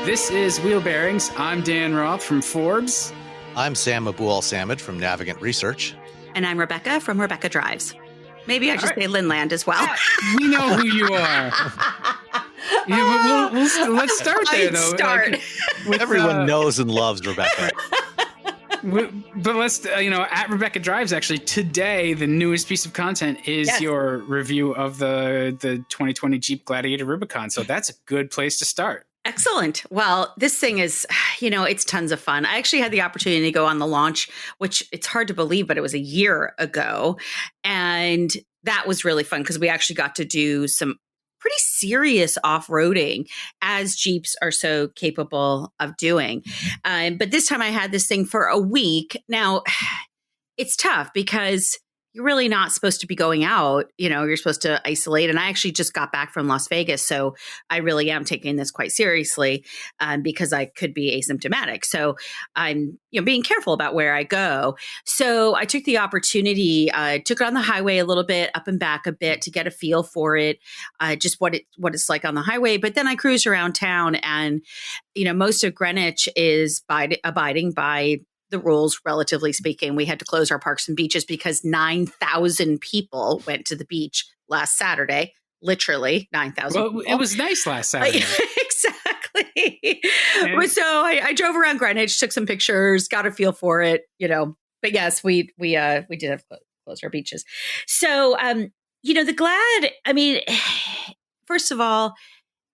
This is Wheel Bearings. I'm Dan Roth from Forbes. I'm Sam Abu-Al-Samad from Navigant Research. And I'm Rebecca from Rebecca Drives. Maybe I just say Linland as well. We know who you are. Let's start there, though. Everyone knows and loves Rebecca. But let's, at Rebecca Drives, actually, today, the newest piece of content is your review of the 2020 Jeep Gladiator Rubicon. So that's a good place to start. Excellent. Well, this thing is, it's tons of fun. I actually had the opportunity to go on the launch, which it's hard to believe, but it was a year ago. And that was really fun because we actually got to do some pretty serious off-roading as Jeeps are so capable of doing. But this time I had this thing for a week. Now, it's tough because you're really not supposed to be going out. You're supposed to isolate. And I actually just got back from Las Vegas. So I really am taking this quite seriously because I could be asymptomatic. So I'm being careful about where I go. So I took the opportunity, took it on the highway a little bit, up and back a bit to get a feel for it, just what it's like on the highway. But then I cruised around town and, most of Greenwich is abiding by the rules, relatively speaking. We had to close our parks and beaches because 9,000 people went to the beach last Saturday. Literally 9,000 people. It was nice last Saturday. Exactly. So I drove around Greenwich, took some pictures, got a feel for it, But yes, we did have closed our beaches. So, the Glad, first of all,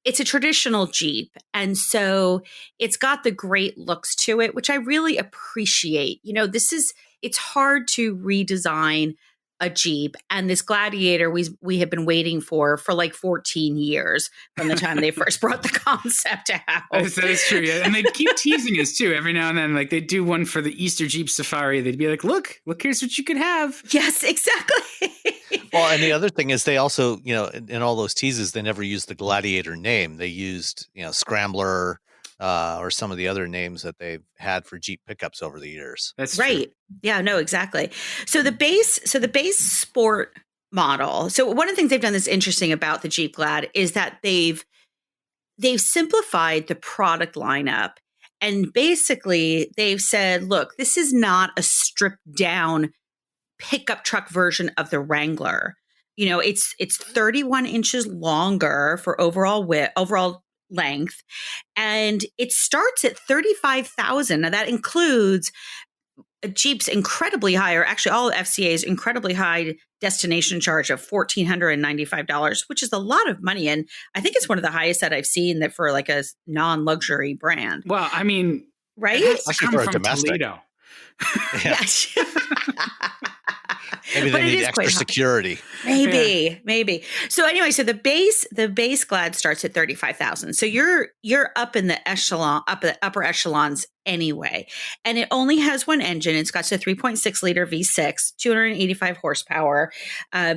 it's a traditional Jeep. And so it's got the great looks to it, which I really appreciate. It's hard to redesign a Jeep. And this Gladiator, we have been waiting for like 14 years from the time they first brought the concept out. That is true. Yeah. And they keep teasing us too. Every now and then, like they do one for the Easter Jeep Safari. They'd be like, look, here's what you could have. Yes, exactly. Well, and the other thing is they also, in all those teases, they never used the Gladiator name. They used, Scrambler or some of the other names that they've had for Jeep pickups over the years. That's right. True. Yeah, no, exactly. So the base sport model. So one of the things they've done that's interesting about the Jeep Glad is that they've simplified the product lineup. And basically they've said, look, this is not a stripped down pickup truck version of the Wrangler. It's 31 inches longer for overall length, and it starts at $35,000. Now that includes a Jeep's incredibly high, or actually all FCA's incredibly high destination charge of $1,495, which is a lot of money, and I think it's one of the highest that I've seen that for like a non-luxury brand. Well, right? It has to come from Toledo. Yeah. Maybe they need extra security. Maybe. So anyway, so the base Glad starts at $35,000. So you're up in the upper echelons anyway. And it only has one engine. It's got a 3.6 liter V6, 285 horsepower,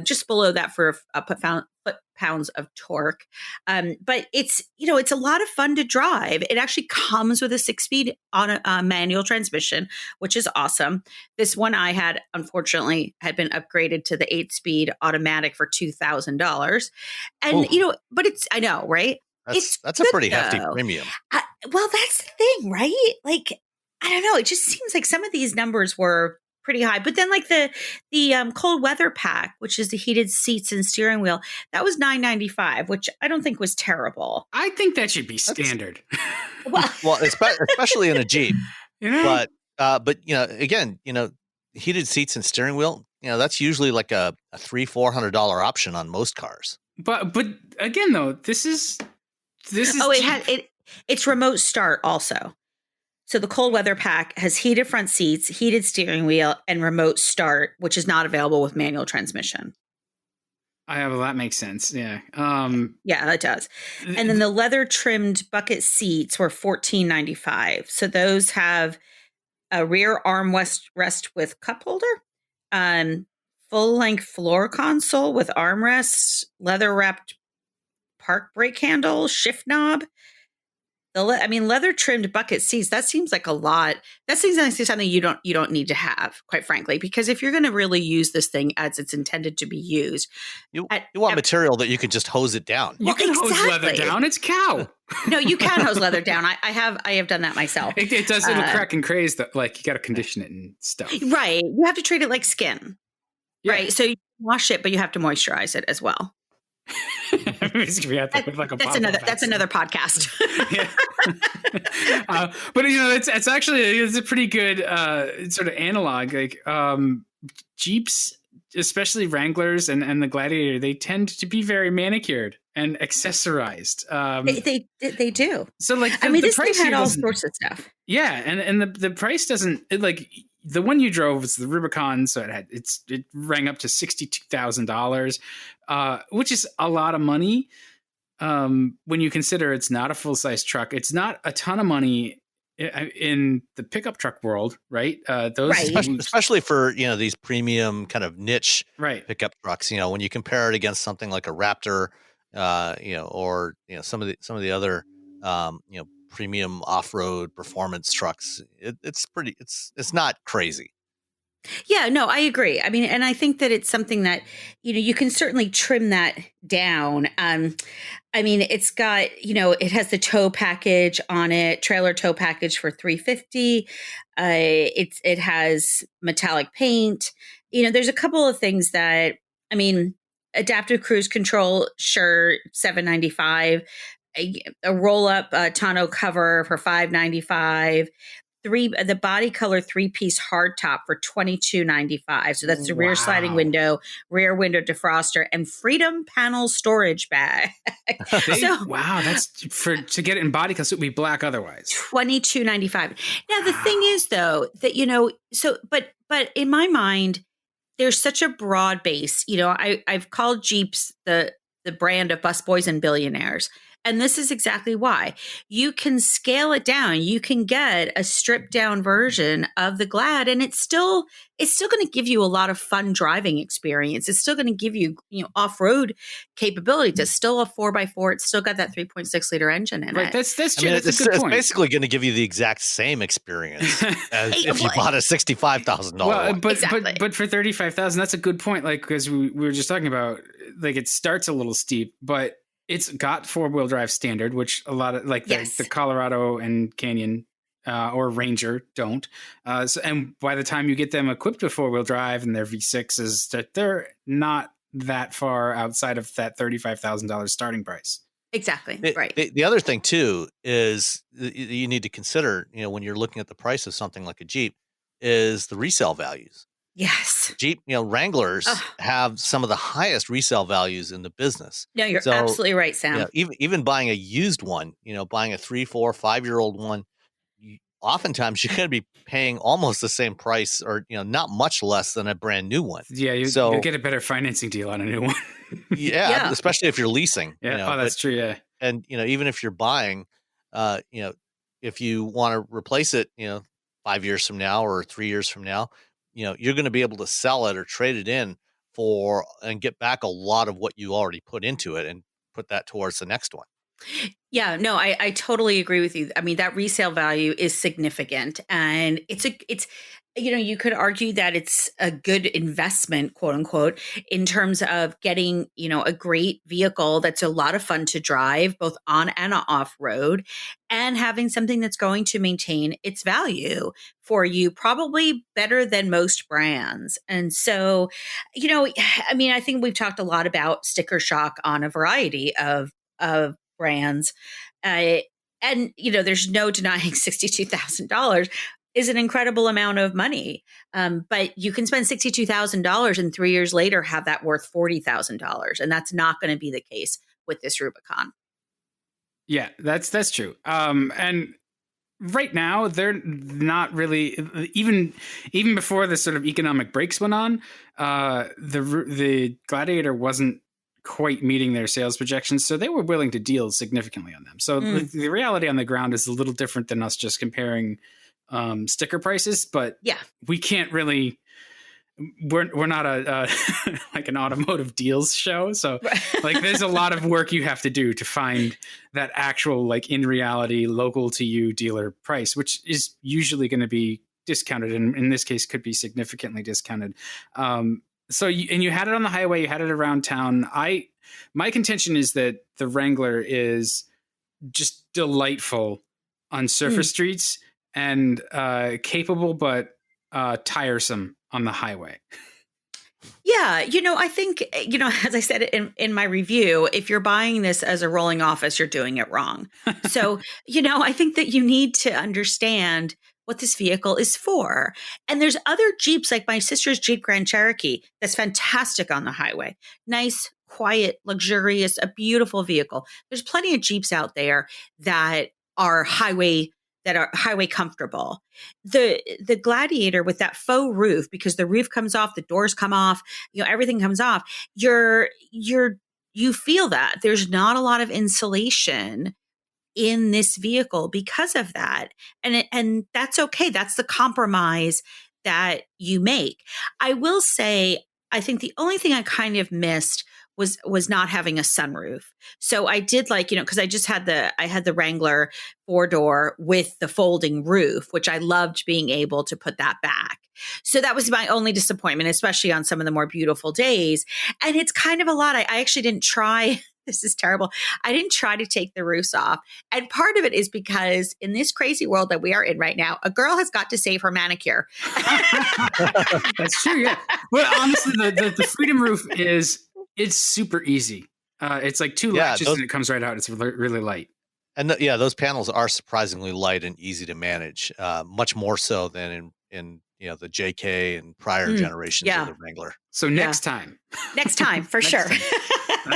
just below that for foot-pounds of torque. But it's a lot of fun to drive. It actually comes with a 6-speed on a manual transmission, which is awesome. This one I had, unfortunately, had been upgraded to the 8-speed automatic for $2,000. And, but I know, right? That's a pretty hefty premium. Well, that's the thing, right? Like, I don't know. It just seems like some of these numbers were pretty high. But then like the cold weather pack, which is the heated seats and steering wheel, that was $995, which I don't think was terrible. I think that should be standard. Well, especially in a Jeep. But again, heated seats and steering wheel, that's usually like a $300-$400 option on most cars. But again, though, this is. It's remote start also. So the cold weather pack has heated front seats, heated steering wheel, and remote start, which is not available with manual transmission. Well, that makes sense. Yeah. Yeah, that does. And then the leather trimmed bucket seats were $14.95. So those have a rear armrest with cup holder, full length floor console with armrests, leather wrapped park brake handle, shift knob. leather trimmed bucket seats, that seems like a lot. That seems like something you don't need to have, quite frankly, because if you're going to really use this thing as it's intended to be used, you want material that you can just hose it down. You can hose leather down. It's cow. No, you can hose leather down. I have done that myself. It does. It'll crack and craze. That like you got to condition it and stuff. Right. You have to treat it like skin. Yeah. Right. So you wash it, but you have to moisturize it as well. That's another podcast. But it's actually a pretty good sort of analog. Like Jeeps, especially Wranglers and the Gladiator, they tend to be very manicured and accessorized. They do. So like, this thing had all sorts of stuff. Yeah, and the price doesn't like. The one you drove was the Rubicon, so it rang up to $62,000, which is a lot of money when you consider it's not a full size truck. It's not a ton of money in the pickup truck world, right? Especially for these premium kind of niche pickup trucks. When you compare it against something like a Raptor, or some of the other premium off-road performance trucks, it's not crazy. Yeah, no, I agree. I mean, and I think that it's something that you can certainly trim that down. It's got it has the tow package on it, trailer tow package for $350. It has metallic paint. There's a couple of things that adaptive cruise control, sure, $795. A roll-up tonneau cover for $595. The body color 3-piece hardtop for $22.95. So that's the rear sliding window, rear window defroster, and Freedom panel storage bag. That's to get it in body color. So it would be black otherwise. $22.95. Now the thing is though that but in my mind, there's such a broad base. I've called Jeeps the brand of busboys and billionaires. And this is exactly why. You can scale it down. You can get a stripped down version of the Glad, and it's still going to give you a lot of fun driving experience. It's still going to give you, off-road capabilities. It's still a 4x4. It's still got that 3.6 liter engine in it. That's true. That's a good point. It's basically going to give you the exact same experience as if you bought a $65,000 one. But for $35,000, that's a good point. Like, because we were just talking about, like, it starts a little steep, but it's got 4-wheel drive standard, which a lot of the Colorado and Canyon or Ranger don't. And by the time you get them equipped with 4-wheel drive and their V6s, that they're not that far outside of that $35,000 starting price. Exactly. Right. The other thing too is you need to consider, when you're looking at the price of something like a Jeep, is the resale values. Yes. Jeep, Wranglers have some of the highest resale values in the business. No, you're absolutely right, Sam. Even buying a used one, buying a 3, 4, 5-year-old one, oftentimes you're going to be paying almost the same price or, not much less than a brand new one. Yeah, you'll get a better financing deal on a new one. yeah, especially if you're leasing. Yeah, that's true, yeah. And, even if you're buying, if you want to replace it, 5 years from now or 3 years from now, you're going to be able to sell it or trade it in and get back a lot of what you already put into it and put that towards the next one. Yeah, no, I totally agree with you. I mean, that resale value is significant, and it's you could argue that it's a good investment, quote unquote, in terms of getting, a great vehicle that's a lot of fun to drive, both on and off road, and having something that's going to maintain its value for you, probably better than most brands. And so, I think we've talked a lot about sticker shock on a variety of brands. And, there's no denying $62,000 is an incredible amount of money. But you can spend $62,000 and 3 years later have that worth $40,000. And that's not going to be the case with this Rubicon. Yeah, that's true. And right now they're not really, even before the sort of economic breaks went on, the Gladiator wasn't quite meeting their sales projections, so they were willing to deal significantly on them. So the reality on the ground is a little different than us just comparing sticker prices, but we can't really we're not a like an automotive deals show, so like there's a lot of work you have to do to find that actual like in reality local to you dealer price, which is usually going to be discounted, and in this case could be significantly discounted. So you had it on the highway, you had it around town. My contention is that the Wrangler is just delightful on surface streets and capable but tiresome on the highway. Yeah, I think, as I said in my review, if you're buying this as a rolling office, you're doing it wrong. So, I think that you need to understand what this vehicle is for. And there's other Jeeps, like my sister's Jeep Grand Cherokee, that's fantastic on the highway. Nice, quiet, luxurious, a beautiful vehicle. There's plenty of Jeeps out there that are highway comfortable. The Gladiator with that faux roof, because the roof comes off, the doors come off, everything comes off. You feel that there's not a lot of insulation in this vehicle because of that. And that's okay. That's the compromise that you make. I will say, I think the only thing I kind of missed was not having a sunroof. So I did because I had the Wrangler 4-door with the folding roof, which I loved being able to put that back. So that was my only disappointment, especially on some of the more beautiful days. And it's kind of a lot. I actually didn't try. This is terrible. I didn't try to take the roofs off. And part of it is because in this crazy world that we are in right now, a girl has got to save her manicure. That's true. Yeah. Well, honestly, the Freedom roof it's super easy. It's like 2 latches and it comes right out. It's really light. And those panels are surprisingly light and easy to manage, much more so than in the JK and prior generations of the Wrangler. So next time for sure.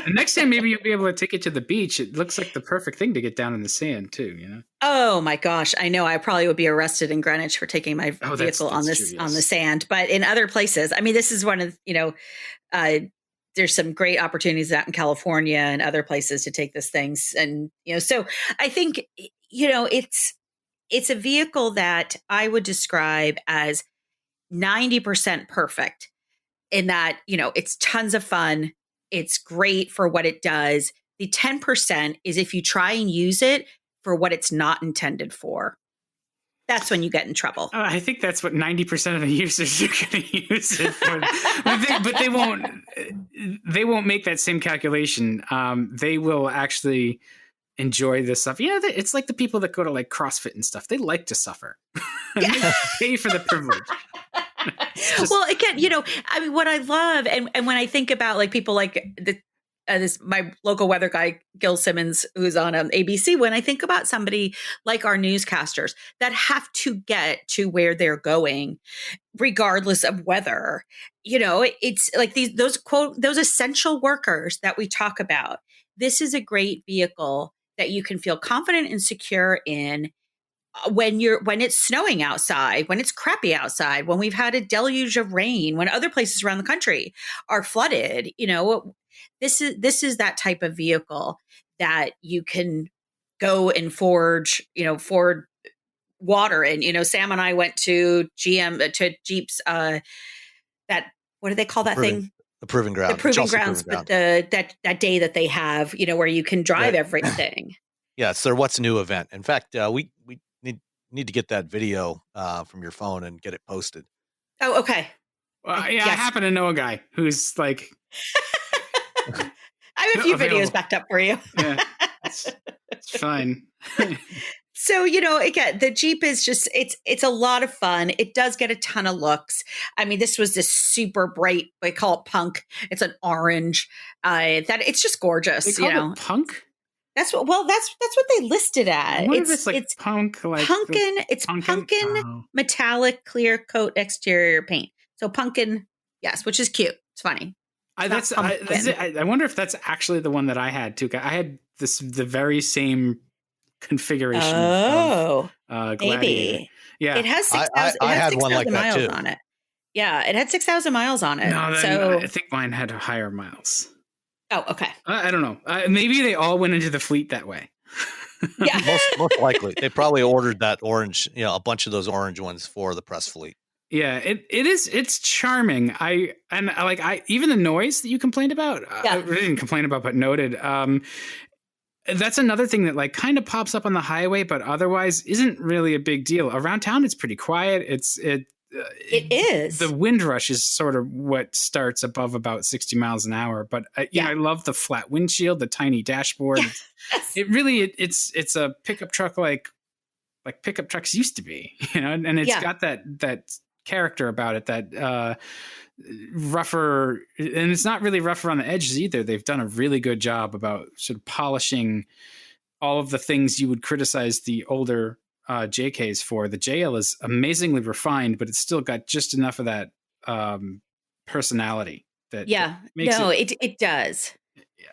Next time, maybe you'll be able to take it to the beach. It looks like the perfect thing to get down in the sand too. Oh my gosh, I know. I probably would be arrested in Greenwich for taking my vehicle on the sand. But in other places, I mean, this is one of there's some great opportunities out in California and other places to take this things. And, so I think, it's a vehicle that I would describe as 90% perfect in that, it's tons of fun. It's great for what it does. The 10% is if you try and use it for what it's not intended for. That's when you get in trouble. I think that's what 90% of the users are going to use it for. but they won't make that same calculation. They will actually enjoy this stuff. It's like the people that go to like CrossFit and stuff. They like to suffer. They pay for the privilege. Well, again, I mean, what I love, and when I think about like people like my local weather guy, Gil Simmons, who's on ABC, when I think about somebody like our newscasters that have to get to where they're going, regardless of weather, it's like those essential workers that we talk about. This is a great vehicle that you can feel confident and secure in when it's snowing outside, when it's crappy outside, when we've had a deluge of rain, when other places around the country are flooded. This is that type of vehicle that you can go and forge water in. Sam and I went to Jeep's that, what do they call that thing? The Proving Ground. The Proving Grounds, but that day that they have, where you can drive everything. Yeah, it's their What's New event. In fact, we need to get that video from your phone and get it posted. Oh, okay. Well, yes. I happen to know a guy who's like... I have a few videos backed up for you. Yeah, it's fine. So, again, the Jeep is just, it's a lot of fun. It does get a ton of looks. I mean, this was this super bright, they call it punk. It's an orange, that it's just gorgeous. They call it punk? That's what they listed at. It's like punk, like pumpkin. It's pumpkin metallic clear coat exterior paint. So pumpkin, yes, which is cute. It's funny. I wonder if that's actually the one that I had too. I had the very same configuration. Oh, of Gladiator. maybe. Yeah, it has 6,000 miles too. On it. Yeah, it had 6,000 miles on it. No, so I think mine had higher miles. Oh, okay. I don't know. Maybe they all went into the fleet that way. Yeah, most likely they probably ordered that orange. A bunch of those orange ones for the press fleet. Yeah, it's charming. I even the noise that you complained about, I didn't complain about, but noted. That's another thing that like kind of pops up on the highway, but otherwise isn't really a big deal. Around town, it's pretty quiet. It is. The wind rush is sort of what starts above about 60 miles an hour. But you know, I love the flat windshield, the tiny dashboard. Yes. It really it's a pickup truck like pickup trucks used to be, you know, and it's got that character about it, that rougher, and it's not really rougher on the edges either. They've done a really good job about sort of polishing all of the things you would criticize the older JKs for. The JL is amazingly refined, but it's still got just enough of that personality that makes it does.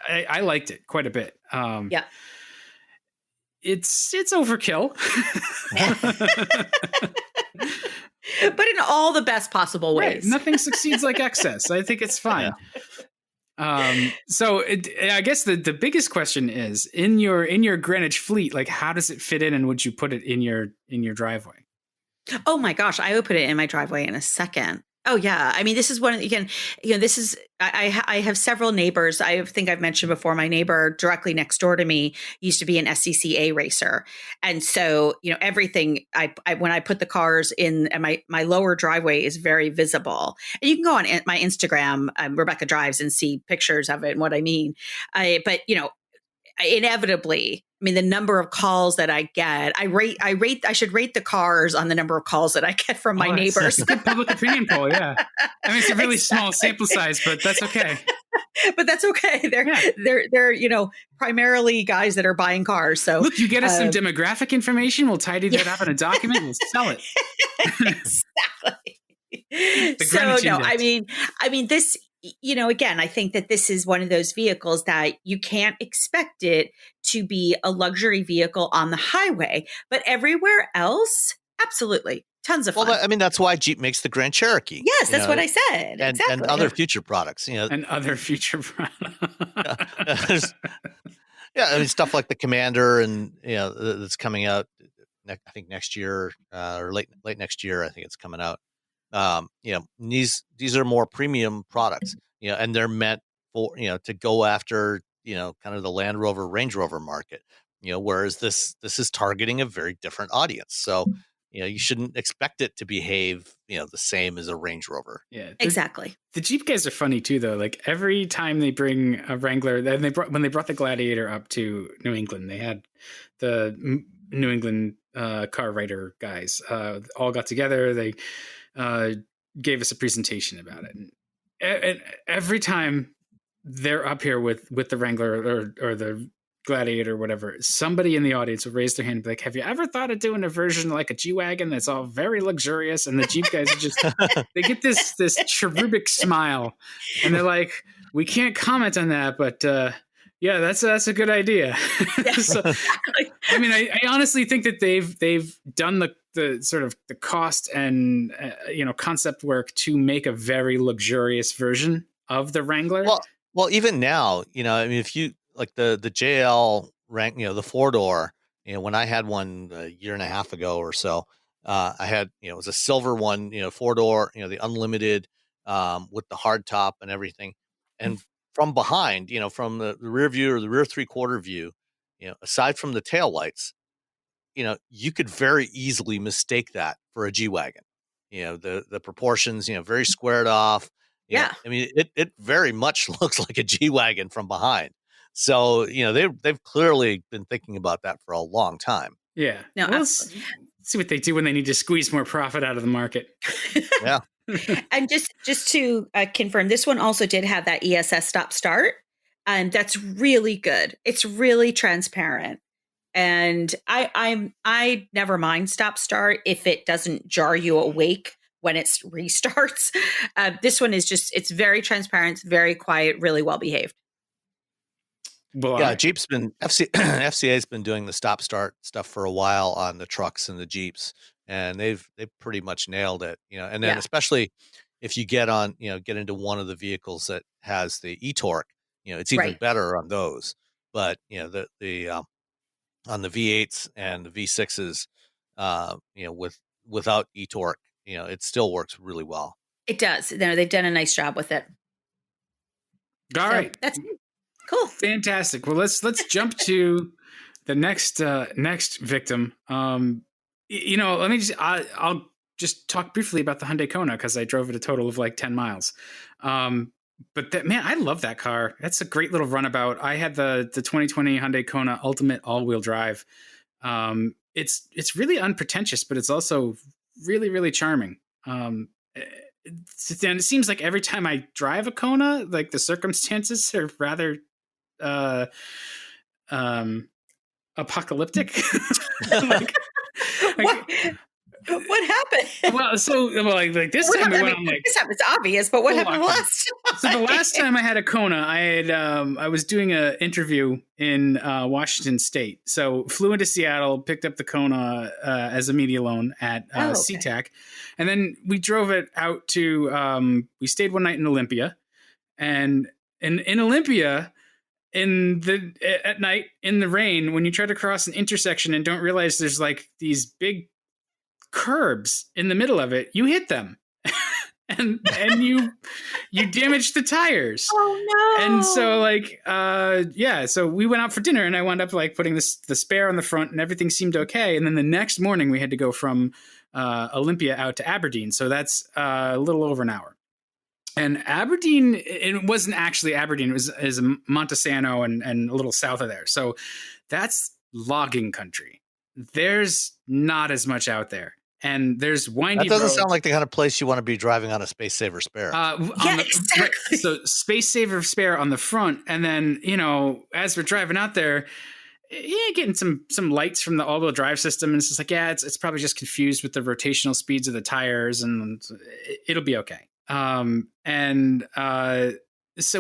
I liked it quite a bit. It's overkill. But in all the best possible ways. Right. Nothing succeeds like excess. I think it's fine. So I guess the biggest question is, in your Greenwich fleet, like, how does it fit in, and would you put it in your driveway? Oh my gosh, I would put it in my driveway in a second. Oh yeah. I mean, this is one of, again, you know, this is, I have several neighbors. I think I've mentioned before, my neighbor directly next door to me used to be an SCCA racer. And so, you know, everything I when I put the cars in, and my lower driveway is very visible. And you can go on my Instagram, Rebecca Drives, and see pictures of it and what I mean. But you know, inevitably, I mean, the number of calls that I get, I should rate the cars on the number of calls that I get from my neighbors. That's a good public opinion poll. Yeah. I mean, it's a really small sample size, but that's okay. But that's okay. They're, you know, primarily guys that are buying cars. So look, you get us some demographic information. We'll tidy that up in a document. We'll sell it. Exactly. So no, I mean, this, you know, again, I think that this is one of those vehicles that you can't expect it to be a luxury vehicle on the highway, but everywhere else, absolutely. Tons of fun. Well, I mean, that's why Jeep makes the Grand Cherokee. Yes, that's what I said. And, exactly. And other future products, you know. And other future products. I mean, stuff like the Commander, and, you know, that's coming out, I think next year, or late next year, I think it's coming out. You know, these are more premium products, you know, and they're meant for, you know, to go after, you know, kind of the Land Rover, Range Rover market, you know, whereas this is targeting a very different audience. So, you know, you shouldn't expect it to behave, you know, the same as a Range Rover. Yeah, exactly. The Jeep guys are funny too, though. Like every time they bring a Wrangler, and when they brought the Gladiator up to New England, they had the New England car writer guys all got together. They gave us a presentation about it, and every time they're up here with the Wrangler or the Gladiator or whatever, somebody in the audience will raise their hand and be like, have you ever thought of doing a version like a G-Wagon that's all very luxurious? And the Jeep guys are just they get this cherubic smile, and they're like, we can't comment on that, but yeah, that's a good idea. So, I mean, I honestly think that they've done the sort of the cost and you know, concept work to make a very luxurious version of the Wrangler. Well, even now, you know, I mean, if you like the JL rank, you know, the 4-door, you know, when I had one a year and a half ago or so, I had, you know, it was a silver one, you know, 4-door, you know, the unlimited with the hard top and everything, and from behind, you know, from the rear view or the rear 3/4 view, you know, aside from the taillights, you know, you could very easily mistake that for a G-Wagon. You know, the proportions, you know, very squared off. You know, I mean, it very much looks like a G-Wagon from behind. So, you know, they've clearly been thinking about that for a long time. Yeah. No, let's see what they do when they need to squeeze more profit out of the market. Yeah. And just to confirm, this one also did have that ESS stop start, and that's really good. It's really transparent, and I never mind stop start if it doesn't jar you awake when it restarts. This one is just, it's very transparent, very quiet, really well behaved. Well, yeah, Jeep's been FCA's been doing the stop start stuff for a while on the trucks and the Jeeps, and they've pretty much nailed it, you know. And then especially if you get into one of the vehicles that has the e-torque, you know, it's even better on those. But you know, the on the V8s and the V6s, you know, without e-torque, it still works really well. It does. They've done a nice job with it. All right. That's it. Cool. Fantastic. Well, let's jump to the next victim. Let me I'll just talk briefly about the Hyundai Kona because I drove it a total of like 10 miles. But I love that car. That's a great little runabout. I had the 2020 Hyundai Kona Ultimate all-wheel drive. It's really unpretentious, but it's also really, really charming. And it seems like every time I drive a Kona, like the circumstances are rather apocalyptic. What happened? Well, like this time we went on like this time it's obvious, but what happened last time? So the last time I had a Kona, I was doing an interview in Washington State. So flew into Seattle, picked up the Kona as a media loan at SeaTac, and then we drove it out to. We stayed one night in Olympia, and in Olympia. At night in the rain, when you try to cross an intersection and don't realize there's like these big curbs in the middle of it, you hit them and you damage the tires. Oh no. And so so we went out for dinner and I wound up like putting the spare on the front and everything seemed okay. And then the next morning we had to go from Olympia out to Aberdeen. So that's a little over an hour. And Aberdeen, it wasn't actually Aberdeen. It was Montesano and a little south of there. So that's logging country. There's not as much out there. And there's windy That doesn't roads. sound like the kind of place you want to be driving on a Space Saver Spare. Exactly. Right, so Space Saver Spare on the front. And then, as we're driving out there, getting some lights from the all-wheel drive system. And it's just like, it's probably just confused with the rotational speeds of the tires and it'll be okay. So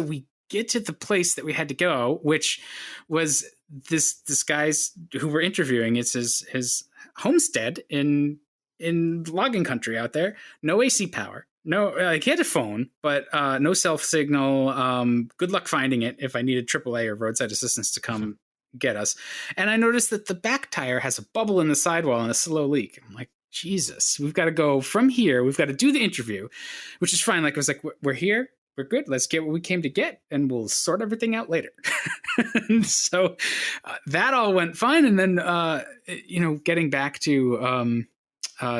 we get to the place that we had to go, which was this guy's who we're interviewing. It's his homestead in logging country out there. No AC power. No, he had a phone, but no self signal. Good luck finding it if I needed AAA or roadside assistance to come get us. And I noticed that the back tire has a bubble in the sidewall and a slow leak. I'm like, Jesus, we've got to go from here. We've got to do the interview, which is fine. Like, it was like, we're here. We're good. Let's get what we came to get and we'll sort everything out later. And so that all went fine. And then, getting back to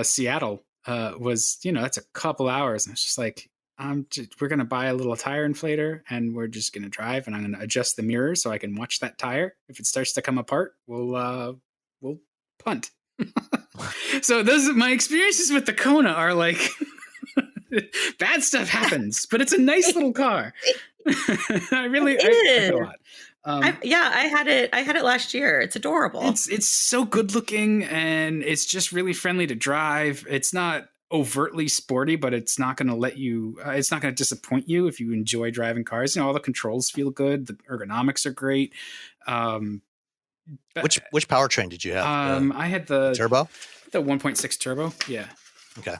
Seattle was, that's a couple hours. And it's just like, we're going to buy a little tire inflator and we're just going to drive and I'm going to adjust the mirror so I can watch that tire. If it starts to come apart, we'll punt. So my experiences with the Kona are like bad stuff happens, but it's a nice little car. I like it a lot. I had it last year. It's adorable. It's so good looking and it's just really friendly to drive. It's not overtly sporty, but it's not going to it's not going to disappoint you if you enjoy driving cars. All the controls feel good. The ergonomics are great. Which powertrain did you have? I had the turbo, the 1.6 turbo. Yeah. Okay.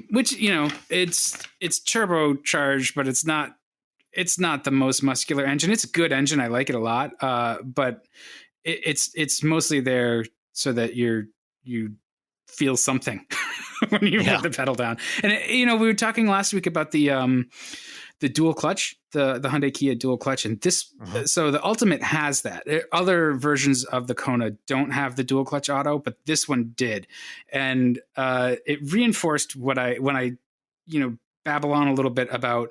Which it's turbocharged, but it's not the most muscular engine. It's a good engine. I like it a lot. But it's mostly there so that you feel something when you put the pedal down. And we were talking last week about the dual clutch, the Hyundai Kia dual clutch, and this. So the Ultimate has that. Other versions of the Kona don't have the dual clutch auto, but this one did, and it reinforced when I babble on a little bit about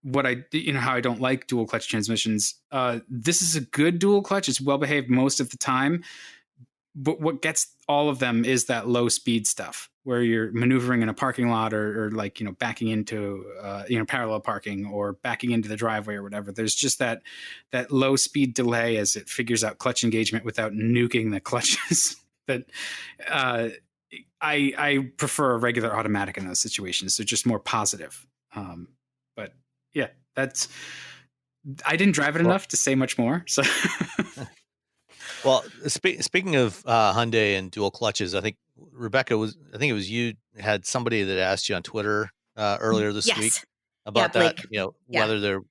what how I don't like dual clutch transmissions. This is a good dual clutch. It's well behaved most of the time. But what gets all of them is that low speed stuff where you're maneuvering in a parking lot or like, backing into, parallel parking or backing into the driveway or whatever. There's just that low speed delay as it figures out clutch engagement without nuking the clutches. That I prefer a regular automatic in those situations. So just more positive. But yeah, I didn't drive it enough to say much more. So. Well, speaking of Hyundai and dual clutches, I think Rebecca it was you had somebody that asked you on Twitter earlier this week about that, whether they're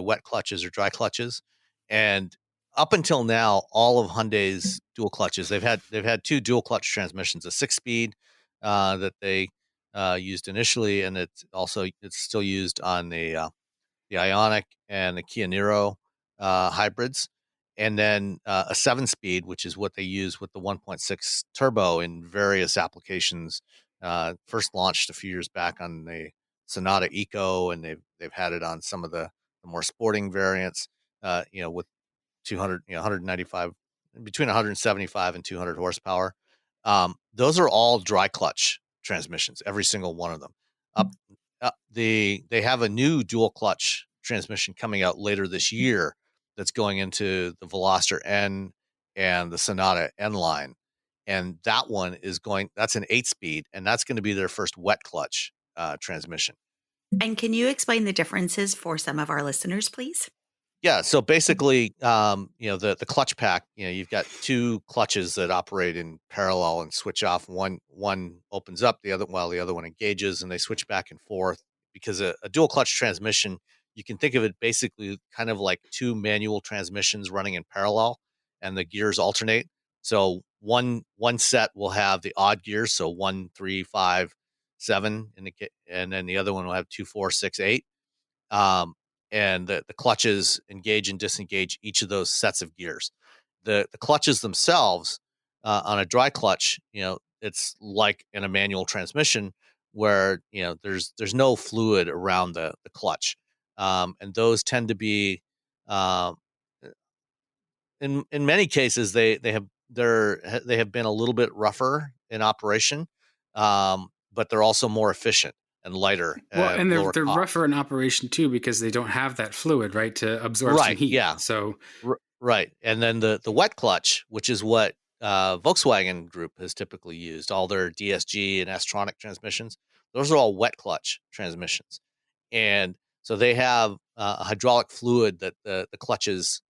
wet clutches or dry clutches. And up until now, all of Hyundai's dual clutches, they've had two dual clutch transmissions, a 6-speed that they used initially, and it's still used on the Ioniq and the Kia Niro hybrids, and then a 7-speed, which is what they use with the 1.6 turbo in various applications. First launched a few years back on the Sonata Eco, and they've had it on some of the more sporting variants. With 200, 195, between 175 and 200 horsepower. Those are all dry clutch transmissions, every single one of them. They have a new dual clutch transmission coming out later this year that's going into the Veloster N and the Sonata N line. And that one that's an 8-speed, and that's going to be their first wet clutch transmission. And can you explain the differences for some of our listeners, please? Yeah. So basically, the clutch pack, you've got 2 clutches that operate in parallel and switch off. One opens up, while the other one engages, and they switch back and forth. Because a dual clutch transmission, you can think of it basically kind of like 2 manual transmissions running in parallel, and the gears alternate. So one set will have the odd gears, so 1, 3, 5, 7, and then the other one will have 2, 4, 6, 8. And the clutches engage and disengage each of those sets of gears. The clutches themselves on a dry clutch, it's like in a manual transmission where there's no fluid around the clutch, and those tend to be in many cases they have been a little bit rougher in operation, but they're also more efficient and lighter. Well, and they're rougher in operation too because they don't have that fluid, right, to absorb some heat. Yeah. So right, and then the wet clutch, which is what Volkswagen Group has typically used, all their DSG and S-tronic transmissions. Those are all wet clutch transmissions, and so they have a hydraulic fluid that the clutches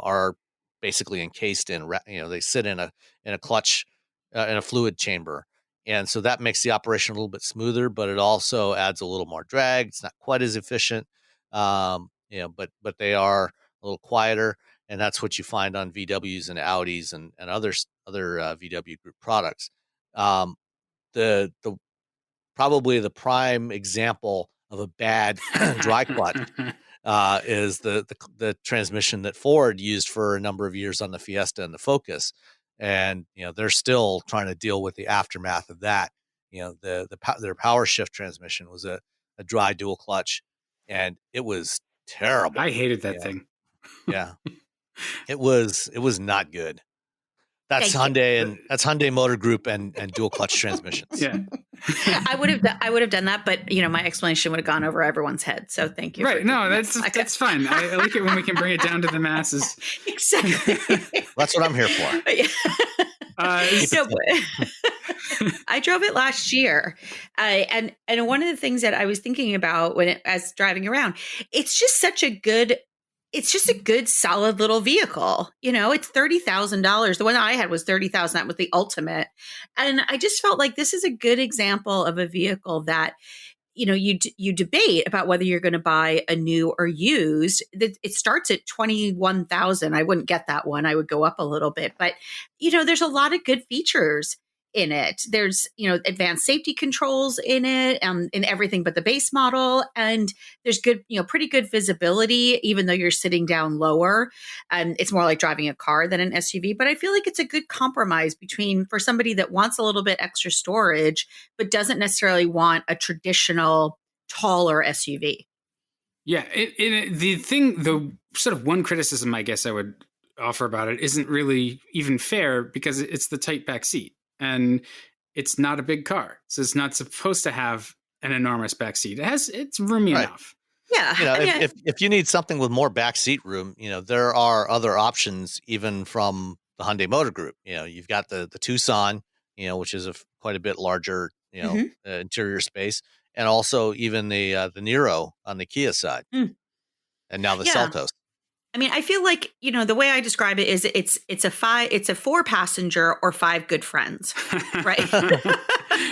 are basically encased in. They sit in a clutch in a fluid chamber. And so that makes the operation a little bit smoother, but it also adds a little more drag. It's not quite as efficient, but they are a little quieter, and that's what you find on VWs and Audis and other VW Group products. The probably the prime example of a bad dry clutch is the transmission that Ford used for a number of years on the Fiesta and the Focus. And they're still trying to deal with the aftermath of that. Their power shift transmission was a dry dual clutch, and it was terrible. I hated that thing. Yeah, it was not good. That's Hyundai Motor Group and dual clutch transmissions. Yeah, I would have done that, but my explanation would have gone over everyone's head. So thank you. Right? No, that's fine. I like it when we can bring it down to the masses. Exactly. That's what I'm here for. I drove it last year, and one of the things that I was thinking about as driving around, it's just a good, solid little vehicle. It's $30,000. The one I had was $30,000. That was the ultimate. And I just felt like this is a good example of a vehicle that, you debate about whether you're going to buy a new or used. It starts at $21,000. I wouldn't get that one. I would go up a little bit, but there's a lot of good features in it. There's, advanced safety controls in it, in everything but the base model. And there's good, pretty good visibility, even though you're sitting down lower. And it's more like driving a car than an SUV. But I feel like it's a good compromise for somebody that wants a little bit extra storage, but doesn't necessarily want a traditional taller SUV. Yeah. The sort of one criticism I guess I would offer about it isn't really even fair because it's the tight back seat. And it's not a big car, so it's not supposed to have an enormous back seat. It's roomy enough. Yeah. If you need something with more back seat room, there are other options even from the Hyundai Motor Group. You've got the Tucson, which is quite a bit larger, interior space, and also even the Niro on the Kia side, and now the Seltos. I mean, I feel like, the way I describe it is it's a 4-passenger or 5 good friends, right?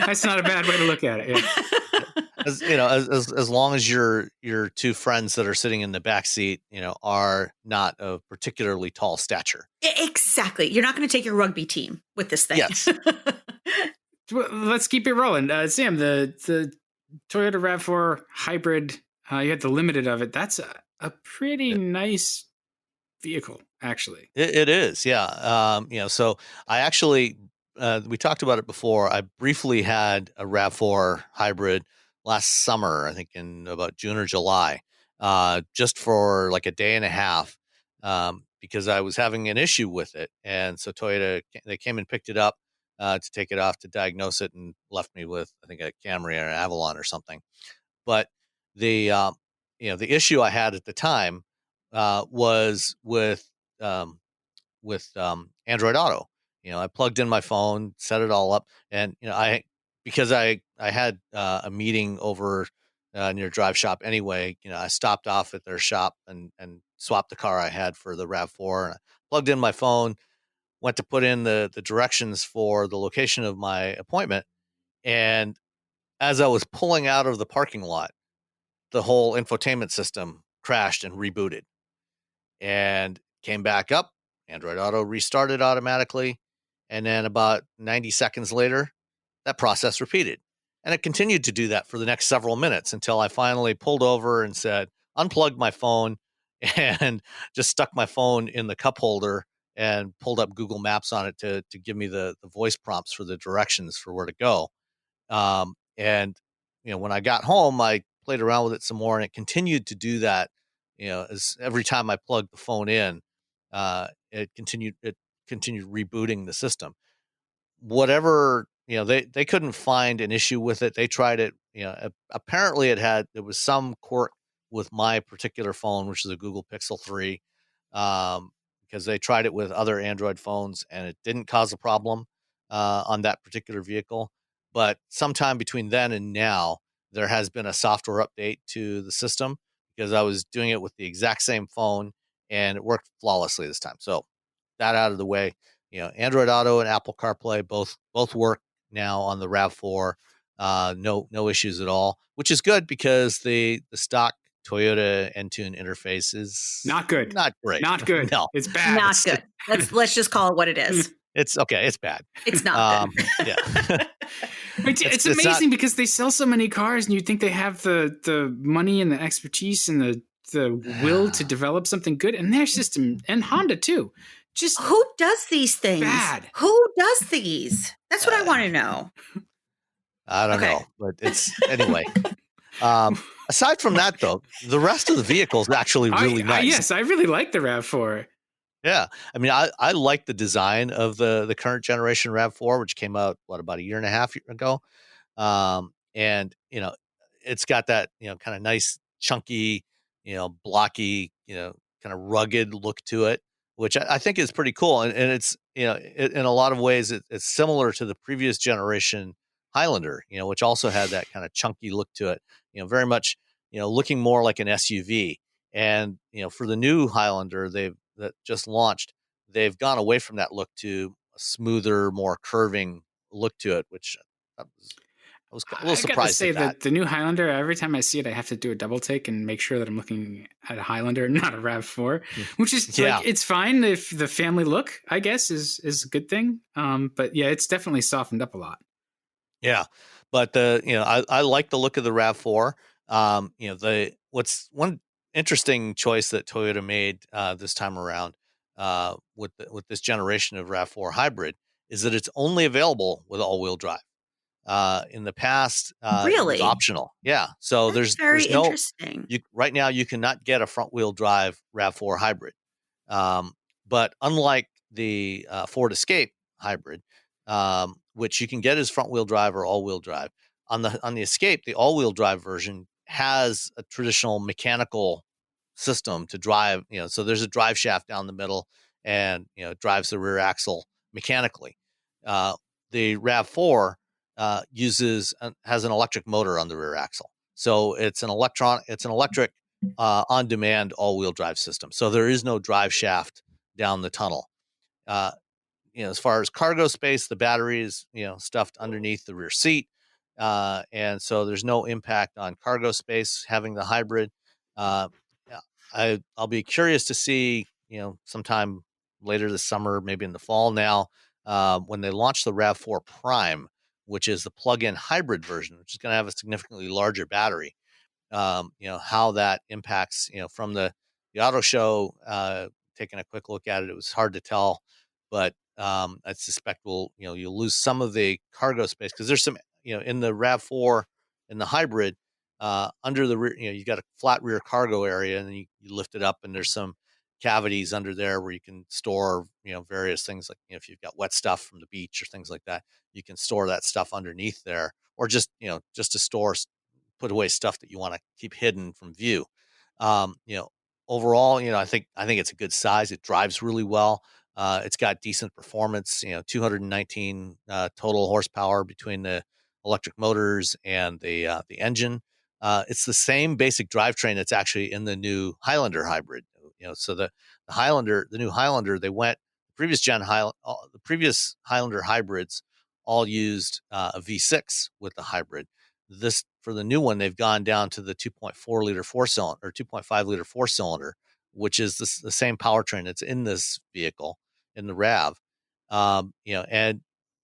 That's not a bad way to look at it. Yeah. As long as your 2 friends that are sitting in the back seat, are not of particularly tall stature. Exactly. You're not going to take your rugby team with this thing. Yes. let's keep it rolling. Sam, the Toyota RAV4 Hybrid, you had the limited of it. That's a pretty nice vehicle, actually. It is, yeah. So I actually, we talked about it before. I briefly had a RAV4 Hybrid last summer, I think in about June or July, just for like a day and a half, because I was having an issue with it. And so Toyota, they came and picked it up to take it off to diagnose it, and left me with, I think, a Camry or an Avalon or something. But the, the issue I had at the time was um, with Android Auto. I plugged in my phone, set it all up, and because I had a meeting over near Drive Shop anyway. I stopped off at their shop and swapped the car I had for the RAV4, and I plugged in my phone, went to put in the directions for the location of my appointment, and as I was pulling out of the parking lot, the whole infotainment system crashed and rebooted and came back up. Android Auto restarted automatically. And then about 90 seconds later, that process repeated. And it continued to do that for the next several minutes until I finally pulled over and said, unplugged my phone and just stuck my phone in the cup holder and pulled up Google Maps on it to give me the voice prompts for the directions for where to go. And when I got home, I played around with it some more, and it continued to do that. As every time I plugged the phone in, it continued rebooting the system. Whatever, they couldn't find an issue with it. They tried it. Apparently there was some quirk with my particular phone, which is a Google Pixel 3, because they tried it with other Android phones and it didn't cause a problem on that particular vehicle. But sometime between then and now, there has been a software update to the system, because I was doing it with the exact same phone and it worked flawlessly this time. So that out of the way, Android Auto and Apple CarPlay both work now on the RAV4. No issues at all, which is good because the stock Toyota Entune interface is not good. Not great. Not good. No, it's bad. Not good. Let's just call it what it is. It's okay. It's bad. It's not good. Yeah. It's amazing because they sell so many cars, and you'd think they have the money and the expertise and the will to develop something good, and their system, and Honda too. Just who does these things? Bad. Who does these? That's what I want to know. I don't know, but it's anyway. Aside from that, though, the rest of the vehicle is actually really nice. Yes, I really like the RAV4. Yeah, I mean, I like the design of the current generation RAV4, which came out about a year and a half ago, and it's got that kind of nice chunky, blocky, kind of rugged look to it, which I think is pretty cool, and it's in a lot of ways it's similar to the previous generation Highlander, which also had that kind of chunky look to it, very much looking more like an SUV, and for the new Highlander that just launched, they've gone away from that look to a smoother, more curving look to it, which I was a little surprised. I gotta say that the new Highlander, every time I see it, I have to do a double take and make sure that I'm looking at a Highlander and not a RAV4, which is like, it's fine if the family look, I guess, is a good thing. But yeah, it's definitely softened up a lot. Yeah, but I like the look of the RAV4. What's one interesting choice that Toyota made this time around with this generation of RAV4 Hybrid is that it's only available with all-wheel drive. In the past, really? It was optional. Yeah, so there's no interesting. Right now you cannot get a front-wheel drive RAV4 Hybrid, but unlike the Ford Escape Hybrid, which you can get as front-wheel drive or all-wheel drive, on the Escape, the all-wheel drive version has a traditional mechanical system to drive. So there's a drive shaft down the middle, and drives the rear axle mechanically. The RAV4 has an electric motor on the rear axle, so it's an electric on-demand all-wheel drive system. So there is no drive shaft down the tunnel. As far as cargo space, the battery is stuffed underneath the rear seat, and so there's no impact on cargo space having the hybrid. I'll be curious to see sometime later this summer, maybe in the fall now, when they launch the RAV4 Prime, which is the plug-in hybrid version, which is going to have a significantly larger battery. How that impacts, from the auto show, taking a quick look at it, it was hard to tell, but I suspect you'll lose some of the cargo space because there's some, in the RAV4 and the hybrid, under the rear, you got a flat rear cargo area, and then you lift it up, and there's some cavities under there where you can store, various things like, if you've got wet stuff from the beach or things like that, you can store that stuff underneath there, or just to store, put away stuff that you want to keep hidden from view. Overall, I think it's a good size. It drives really well. It's got decent performance, 219 total horsepower between the electric motors and the engine. It's the same basic drivetrain that's actually in the new Highlander hybrid. So the new Highlander, the previous Highlander hybrids all used a V6 with the hybrid. This, for the new one, they've gone down to the 2.4 liter 4-cylinder or 2.5 liter 4-cylinder, which is the same powertrain that's in this vehicle in the RAV. And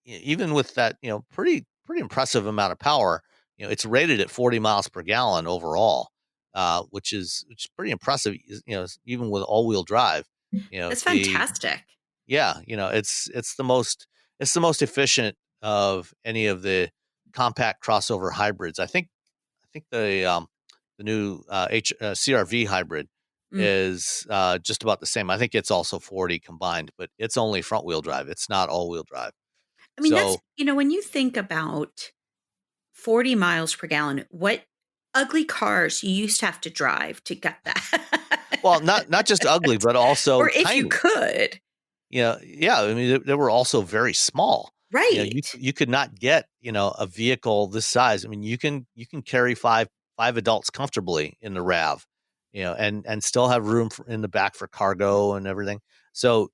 even with that, pretty impressive amount of power, it's rated at 40 miles per gallon overall, which is pretty impressive. Even with all-wheel drive, that's fantastic. It's the most efficient of any of the compact crossover hybrids. I think the new CRV hybrid is just about the same. I think it's also 40 combined, but it's only front wheel drive. It's not all wheel drive. I mean, that's, when you think about 40 miles per gallon, what ugly cars you used to have to drive to get that. Well, not just ugly, but also or if tiny. You could. Yeah. I mean, they were also very small. Right. You could not get, a vehicle this size. I mean, you can carry five adults comfortably in the RAV, and still have room in the back for cargo and everything. So,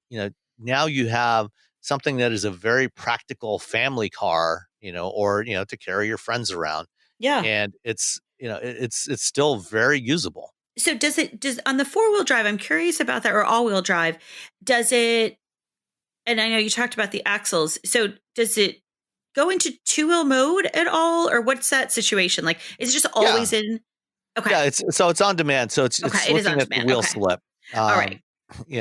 now you have something that is a very practical family car, or, to carry your friends around. Yeah. And it's still very usable. So does on the 4-wheel drive, I'm curious about that, or all-wheel drive, does it, and I know you talked about the axles, so does it go into 2-wheel mode at all, or what's that situation like? Is it just always in? Okay. Yeah, it's on demand. So it's looking at the wheel slip. All right.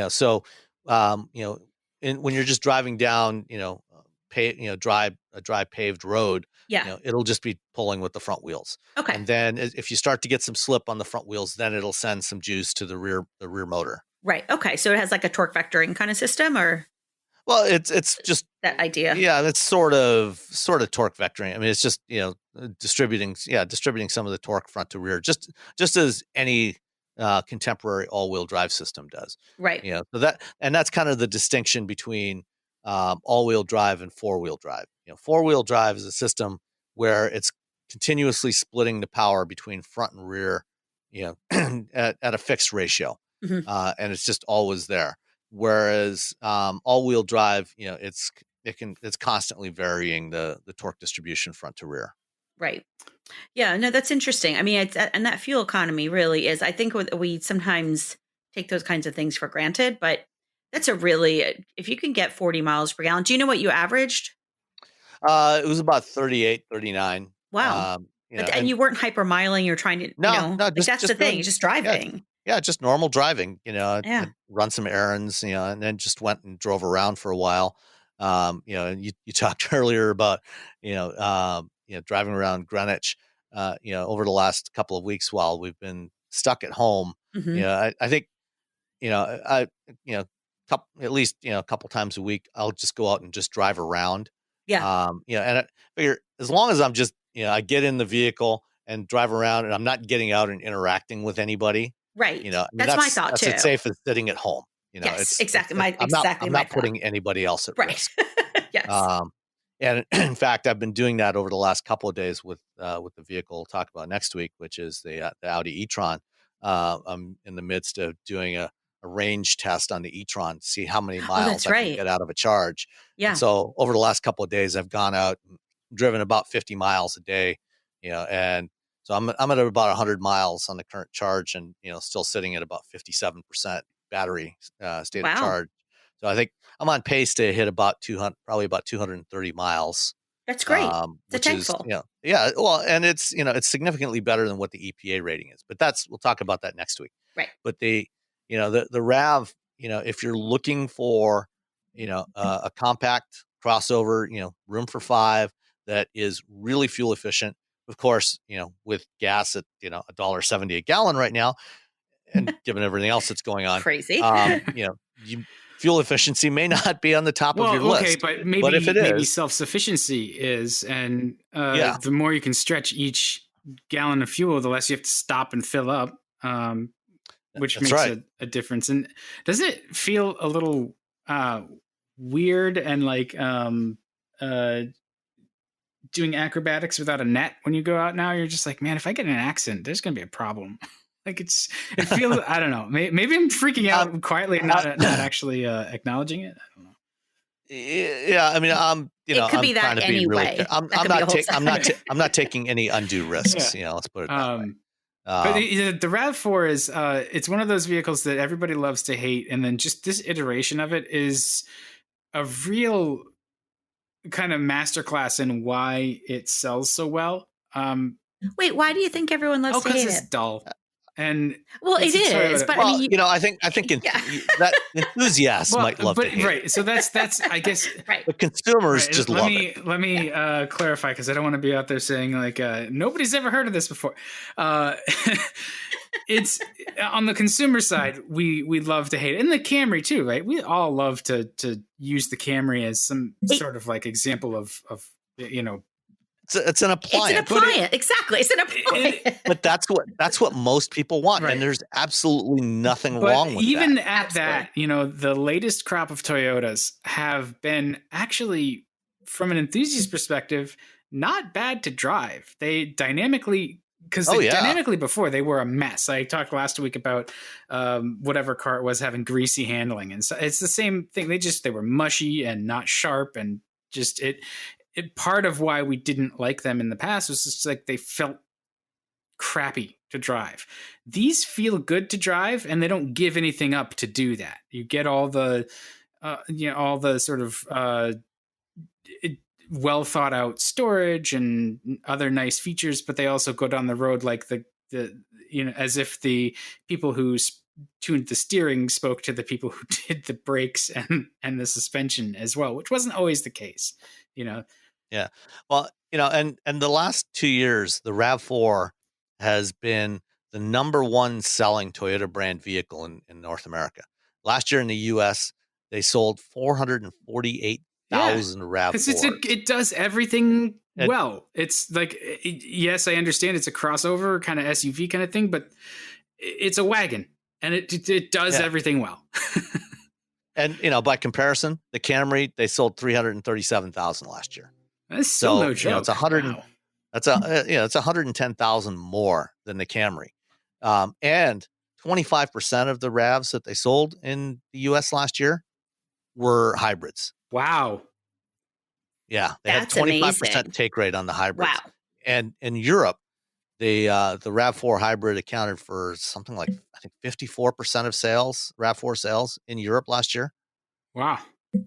So when you're just driving down, dry paved road, it'll just be pulling with the front wheels. Okay. And then if you start to get some slip on the front wheels, then it'll send some juice to the rear motor. Right. Okay. So it has like a torque vectoring kind of system, or? Well, it's just that idea. Yeah, it's sort of torque vectoring. I mean, it's just, distributing some of the torque front to rear, just as any contemporary all-wheel drive system does. Right. So that's kind of the distinction between all-wheel drive and four-wheel drive. Four-wheel drive is a system where it's continuously splitting the power between front and rear, at a fixed ratio, and it's just always there. Whereas all-wheel drive, it's constantly varying the torque distribution front to rear. Right. Yeah, no, that's interesting. I mean, and that fuel economy really is, I think we sometimes take those kinds of things for granted, but that's if you can get 40 miles per gallon, do you know what you averaged? It was about 38, 39. Wow. And you weren't hypermiling, you're trying to, no, that's the thing, just driving. Yeah, just normal driving, I'd run some errands, and then just went and drove around for a while. And you talked earlier about, driving around Greenwich, over the last couple of weeks while we've been stuck at home. I think, at least, a couple times a week, I'll just go out and just drive around. Yeah. And I figure as long as I'm just, I get in the vehicle and drive around and I'm not getting out and interacting with anybody. Right. That's my thought too. That's as safe as sitting at home. Yes, exactly. I'm not putting anybody else at risk. Yes. And in fact, I've been doing that over the last couple of days with the vehicle we'll talk about next week, which is the Audi e-tron. I'm in the midst of doing a range test on the e-tron to see how many miles I can get out of a charge. Yeah. And so over the last couple of days, I've gone out and driven about 50 miles a day, and so I'm at about 100 miles on the current charge, and still sitting at about 57% battery state of charge. So I think I'm on pace to hit about 200, probably about 230 miles. That's great. It's a which is, tankful. yeah. Well, and it's, it's significantly better than what the EPA rating is, but we'll talk about that next week. Right. But the RAV, if you're looking for, a compact crossover, room for 5 that is really fuel efficient, of course, with gas at, $1.70 a gallon right now, and given everything else that's going on, Crazy. Fuel efficiency may not be on the top of your list. But if it maybe is, self-sufficiency is, and the more you can stretch each gallon of fuel, the less you have to stop and fill up, which makes a difference. And does it feel a little weird and like doing acrobatics without a net when you go out now? You're just like, man, if I get in an accident, there's going to be a problem. Like it feels, I don't know. Maybe I'm freaking out quietly and not actually acknowledging it. I don't know. Yeah, I mean, it could be that anyway. I'm not taking any undue risks. Let's put it that way. But the RAV4 is it's one of those vehicles that everybody loves to hate, and then just this iteration of it is a real kind of masterclass in why it sells so well. Wait, why do you think everyone loves to hate it? Because it's dull. And it is, but I think that enthusiasts might love to hate. Right. So that's I guess right. The consumers just love it. Let me clarify, because I don't want to be out there saying like nobody's ever heard of this before. It's on the consumer side, we love to hate it. And the Camry too, right? We all love to use the Camry as some sort of like example of It's an appliance. It's an appliance. Exactly. It's an appliance. But that's what most people want. Right. And there's absolutely nothing wrong with that. Even at that, the latest crop of Toyotas have been actually, from an enthusiast perspective, not bad to drive. They dynamically, dynamically before they were a mess. I talked last week about whatever car it was having greasy handling. And so it's the same thing. They were mushy and not sharp, and just part of why we didn't like them in the past was just like they felt crappy to drive. These feel good to drive, and they don't give anything up to do that. You get all the all the sort of well thought out storage and other nice features, but they also go down the road like the as if the people who tuned the steering spoke to the people who did the brakes and the suspension as well, which wasn't always the case. Yeah. Well, and the last 2 years, the RAV4 has been the number one selling Toyota brand vehicle in North America. Last year in the US, they sold 448,000 RAV4s. It does everything well. It's like, yes, I understand it's a crossover kind of SUV kind of thing, but it's a wagon, and it does everything well. And, by comparison, the Camry, they sold 337,000 last year. That's still no joke. It's 100. Wow. It's 110,000 more than the Camry, and 25% of the RAVs that they sold in the U.S. last year were hybrids. Wow. Yeah, they had 25% take rate on the hybrids. Wow. And in Europe, the RAV4 hybrid accounted for something like, I think, 54% of sales, RAV4 sales in Europe last year. Wow.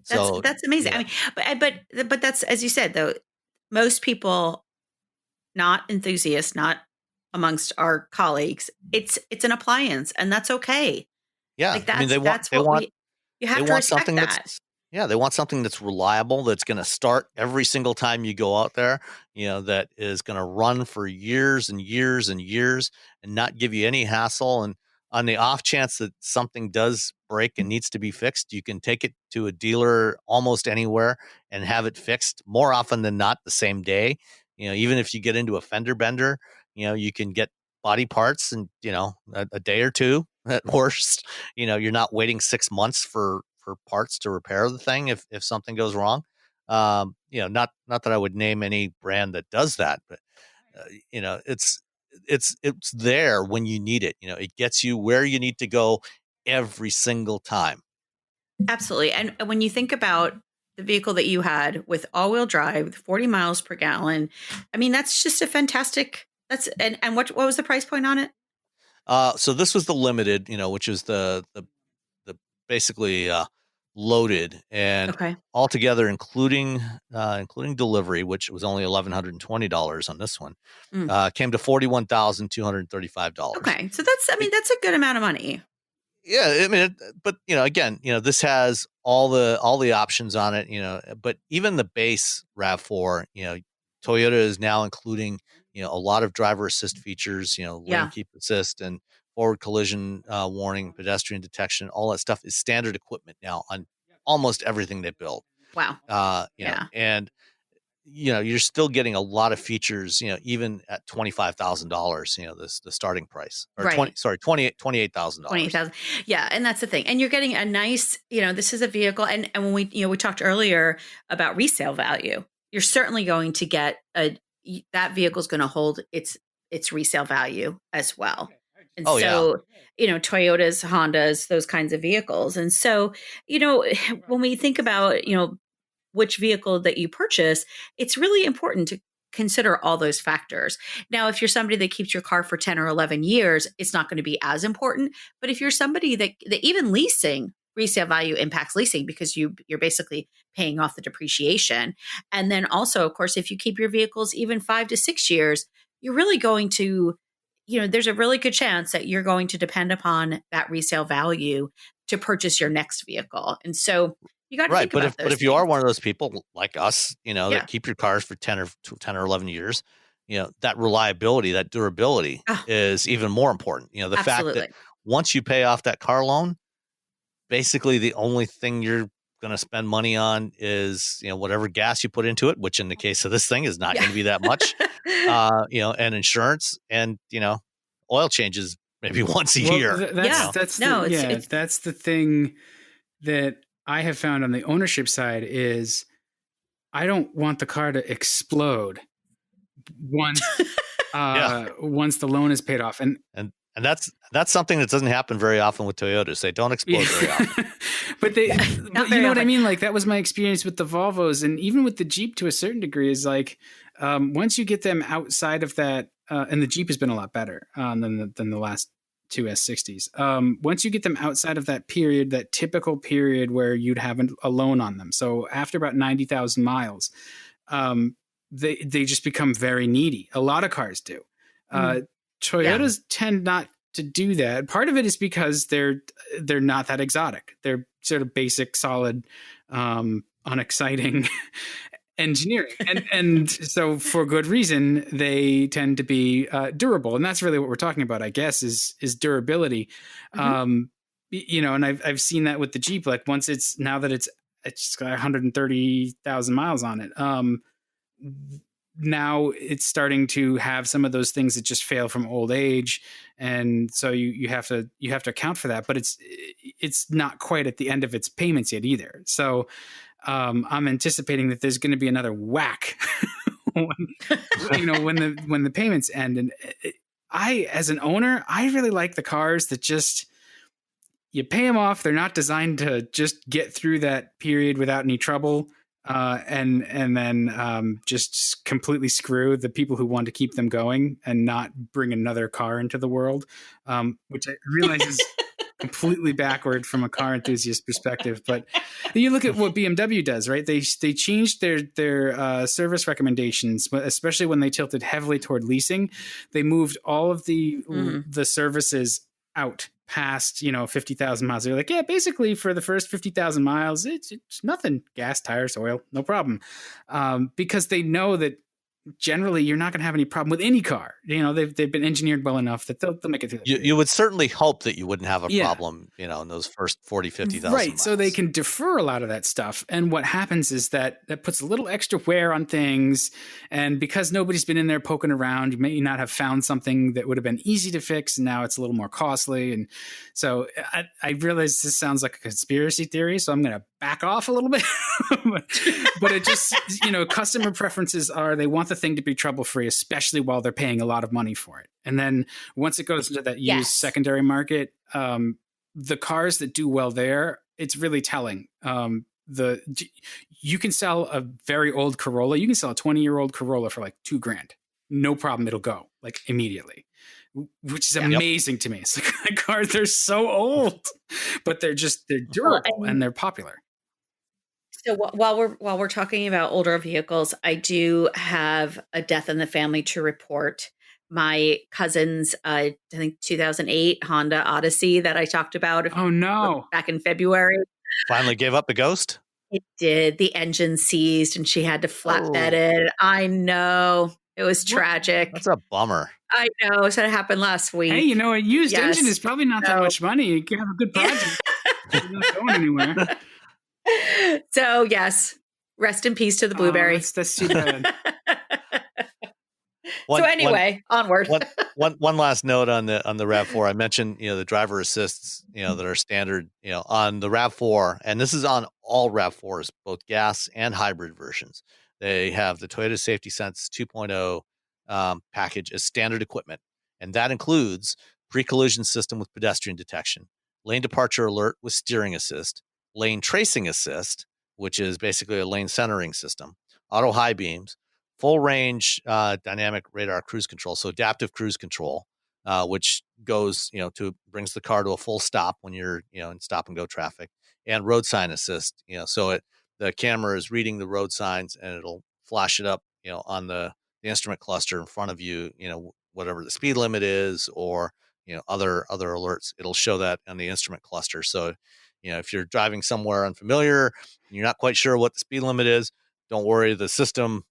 That's amazing. Yeah. I mean, but that's, as you said, though, most people, not enthusiasts, not amongst our colleagues, it's an appliance, and that's okay. Yeah. Like you have to respect that. They want something that's reliable, that's going to start every single time you go out there, that is going to run for years and years and years and not give you any hassle. And on the off chance that something does break and needs to be fixed, you can take it to a dealer almost anywhere and have it fixed more often than not the same day. Even if you get into a fender bender, you can get body parts in, a day or two at worst. You're not waiting 6 months for parts to repair the thing if something goes wrong. Not that I would name any brand that does that, but it's there when you need it. It gets you where you need to go every single time. Absolutely. And when you think about the vehicle that you had with all-wheel drive, with 40 miles per gallon, I mean, that's just a fantastic. And what was the price point on it? So this was the limited, which is the basically loaded, and Okay. altogether, including delivery, which was only $1,120 on this one, came to $41,235. Okay. So that's a good amount of money. Yeah, I mean, but again, this has all the options on it, but even the base RAV4, Toyota is now including, a lot of driver assist features, lane keep assist and forward collision warning, pedestrian detection, all that stuff is standard equipment now on almost everything they build. Wow. And you're still getting a lot of features, even at $25,000, the starting price, or right. $28,000. 28,000. Yeah. And that's the thing. And you're getting a nice, this is a vehicle. And when we talked earlier about resale value, you're certainly going to get that vehicle is going to hold its resale value as well. And Toyotas, Hondas, those kinds of vehicles. And so, when we think about, which vehicle that you purchase, it's really important to consider all those factors. Now, if you're somebody that keeps your car for 10 or 11 years, it's not going to be as important. But if you're somebody that even leasing, resale value impacts leasing because you're basically paying off the depreciation. And then also, of course, if you keep your vehicles even 5 to 6 years, you're really going to, there's a really good chance that you're going to depend upon that resale value to purchase your next vehicle. And so you got to think about those if you are one of those people like us, that keep your cars for 10 or 11 years, that reliability, that durability is even more important. The fact that once you pay off that car loan, basically the only thing you're going to spend money on is, whatever gas you put into it, which in the case of this thing is not going to be that much, and insurance and, oil changes maybe once a year. That's the thing that I have found on the ownership side is I don't want the car to explode once once the loan is paid off. And that's something that doesn't happen very often with Toyotas. They don't explode very often. But you know what I mean? Like that was my experience with the Volvos, and even with the Jeep to a certain degree is like once you get them outside of that, and the Jeep has been a lot better than the last two S60s. Once you get them outside of that period, that typical period where you'd have a loan on them. So after about 90,000 miles, they just become very needy. A lot of cars do. Toyotas tend not to do that. Part of it is because they're not that exotic. They're sort of basic, solid, unexciting engineering. And so for good reason, they tend to be durable. And that's really what we're talking about, I guess, is durability. And I've seen that with the Jeep. Like once it's got 130,000 miles on it. Now it's starting to have some of those things that just fail from old age. And so you have to account for that, but it's not quite at the end of its payments yet either. So I'm anticipating that there's going to be another whack when the payments end. And I, as an owner, I really like the cars that just, you pay them off. They're not designed to just get through that period without any trouble. And then just completely screw the people who want to keep them going and not bring another car into the world, which I realize is completely backward from a car enthusiast perspective. But you look at what BMW does, right? They changed their service recommendations, especially when they tilted heavily toward leasing. They moved all of the services out past 50,000 miles. They're like, yeah, basically for the first 50,000 miles, it's nothing. Gas, tires, oil, no problem, because they know that generally you're not going to have any problem with any car. They've been engineered well enough that they'll make it through. You would certainly hope that you wouldn't have a problem, in those first 40, 50,000 right. miles. So they can defer a lot of that stuff. And what happens is that puts a little extra wear on things. And because nobody's been in there poking around, you may not have found something that would have been easy to fix. And now it's a little more costly. And so I realize this sounds like a conspiracy theory, so I'm going to back off a little bit. But it just, customer preferences are, they want the thing to be trouble-free, especially while they're paying a lot of money for it. And then once it goes into that used secondary market, the cars that do well there, it's really telling. You can sell a very old Corolla. You can sell a 20-year-old Corolla for like $2,000. No problem. It'll go like immediately. which is amazing to me. It's like cars, they're so old, but they're durable and they're popular. So while we're talking about older vehicles, I do have a death in the family to report. My cousin's, I think 2008 Honda Odyssey that I talked about. Oh no! Back in February, finally gave up the ghost. It did. The engine seized, and she had to flatbed it. I know, it was tragic. That's a bummer. I know. So it happened last week. Hey, a used engine is probably not that much money. You can have a good project. You're not going anywhere. So yes, rest in peace to the Blueberry. That's too bad. Onward. One last note on the RAV4. I mentioned the driver assists that are standard on the RAV4, and this is on all RAV4s, both gas and hybrid versions. They have the Toyota Safety Sense 2.0 package as standard equipment, and that includes pre-collision system with pedestrian detection, lane departure alert with steering assist, lane tracing assist, which is basically a lane centering system, auto high beams, full range dynamic radar cruise control, so adaptive cruise control, which goes brings the car to a full stop when you're in stop and go traffic, and road sign assist, so the camera is reading the road signs and it'll flash it up on the instrument cluster in front of you, whatever the speed limit is, or other alerts. It'll show that on the instrument cluster. So if you're driving somewhere unfamiliar and you're not quite sure what the speed limit is, don't worry, the system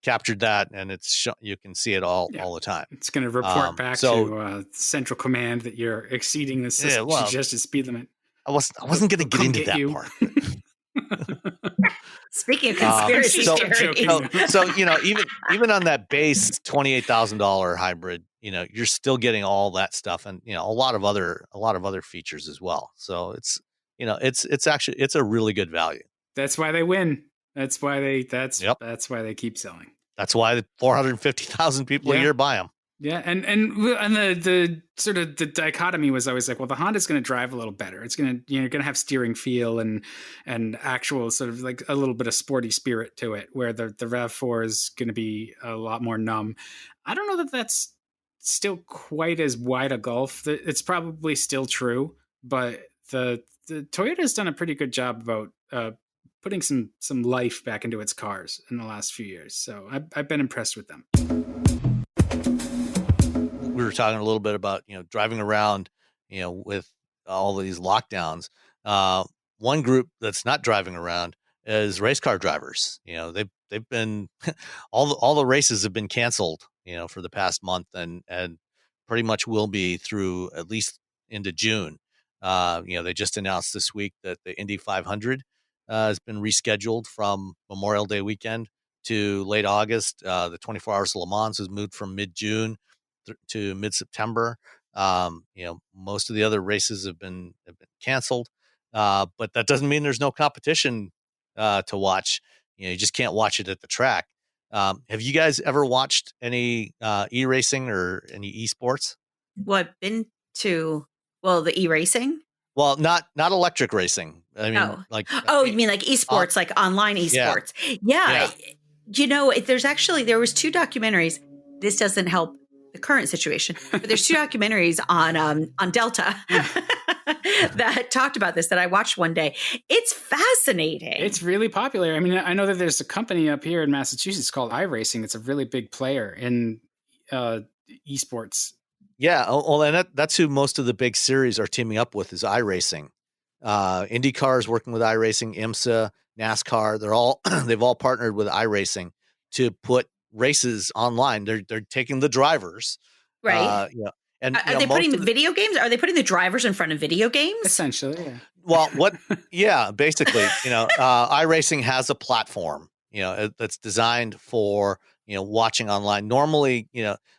captured that, and you can see it all the time. It's going to report back to central command that you're exceeding the system suggested speed limit. I wasn't going to get into that part. Speaking of conspiracy theories, so even on that base $28,000 hybrid, you're still getting all that stuff, and a lot of other features as well. So it's it's a really good value. That's why they win. That's why they keep selling. That's why 450,000 people a year buy them. Yeah, and the sort of the dichotomy was always like, well, the Honda's going to drive a little better. It's going to have steering feel and actual sort of like a little bit of sporty spirit to it, where the RAV4 is going to be a lot more numb. I don't know that that's still quite as wide a gulf. It's probably still true, but the Toyota's done a pretty good job about putting some life back into its cars in the last few years. So I've been impressed with them. We were talking a little bit about, driving around, with all of these lockdowns. One group that's not driving around is race car drivers. They've been all the races have been canceled, for the past month, and pretty much will be through at least into June. They just announced this week that the Indy 500 has been rescheduled from Memorial Day weekend to late August. The 24 Hours of Le Mans was moved from mid-June to mid-September. Most of the other races have been canceled, but that doesn't mean there's no competition to watch. You just can't watch it at the track. Have you guys ever watched any e-racing or any esports? Well, I've been to the e-racing. Well, not electric racing. I mean, you mean like esports, like online esports? Yeah. There was 2 documentaries. This doesn't help the current situation, but there's 2 documentaries on Delta that talked about this that I watched one day. It's fascinating. It's really popular. I mean, I know that there's a company up here in Massachusetts called iRacing. It's a really big player in esports. Yeah, well, and that's who most of the big series are teaming up with is iRacing. IndyCar is working with iRacing, IMSA, NASCAR. They've all partnered with iRacing to put races online. They're taking the drivers, right? And are they putting the video games? Are they putting the drivers in front of video games? Essentially, yeah. Well, basically, iRacing has a platform, that's designed for watching online. Normally,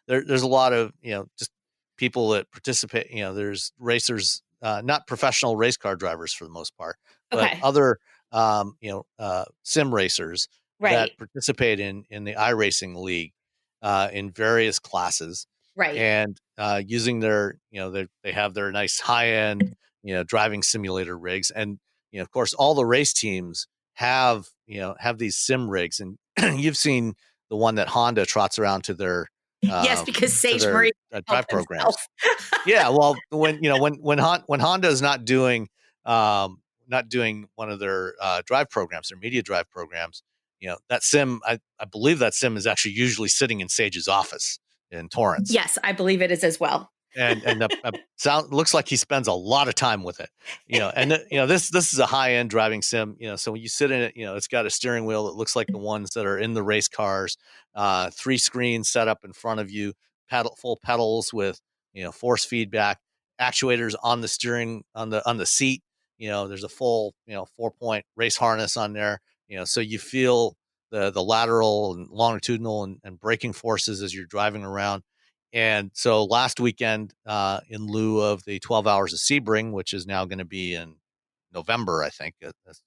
there's a lot of just people that participate. There's racers, not professional race car drivers for the most part, but other sim racers that participate in the iRacing league in various classes, and using their they have their nice high end driving simulator rigs, and of course all the race teams have these sim rigs, and you've seen the one that Honda trots around to their Yes, because Sage their Marie drive programs. Yeah, well, when Honda is not doing one of their drive programs, their media drive programs, that sim, I believe that sim is actually usually sitting in Sage's office in Torrance. Yes, I believe it is as well. and looks like he spends a lot of time with it, and this is a high end driving sim, so when you sit in it, it's got a steering wheel that looks like the ones that are in the race cars, 3 screens set up in front of you, full pedals with force feedback, actuators on the steering, on the seat, there's a full 4-point race harness on there, so you feel the lateral and longitudinal and braking forces as you're driving around. And so last weekend, in lieu of the 12 hours of Sebring, which is now going to be in November, I think,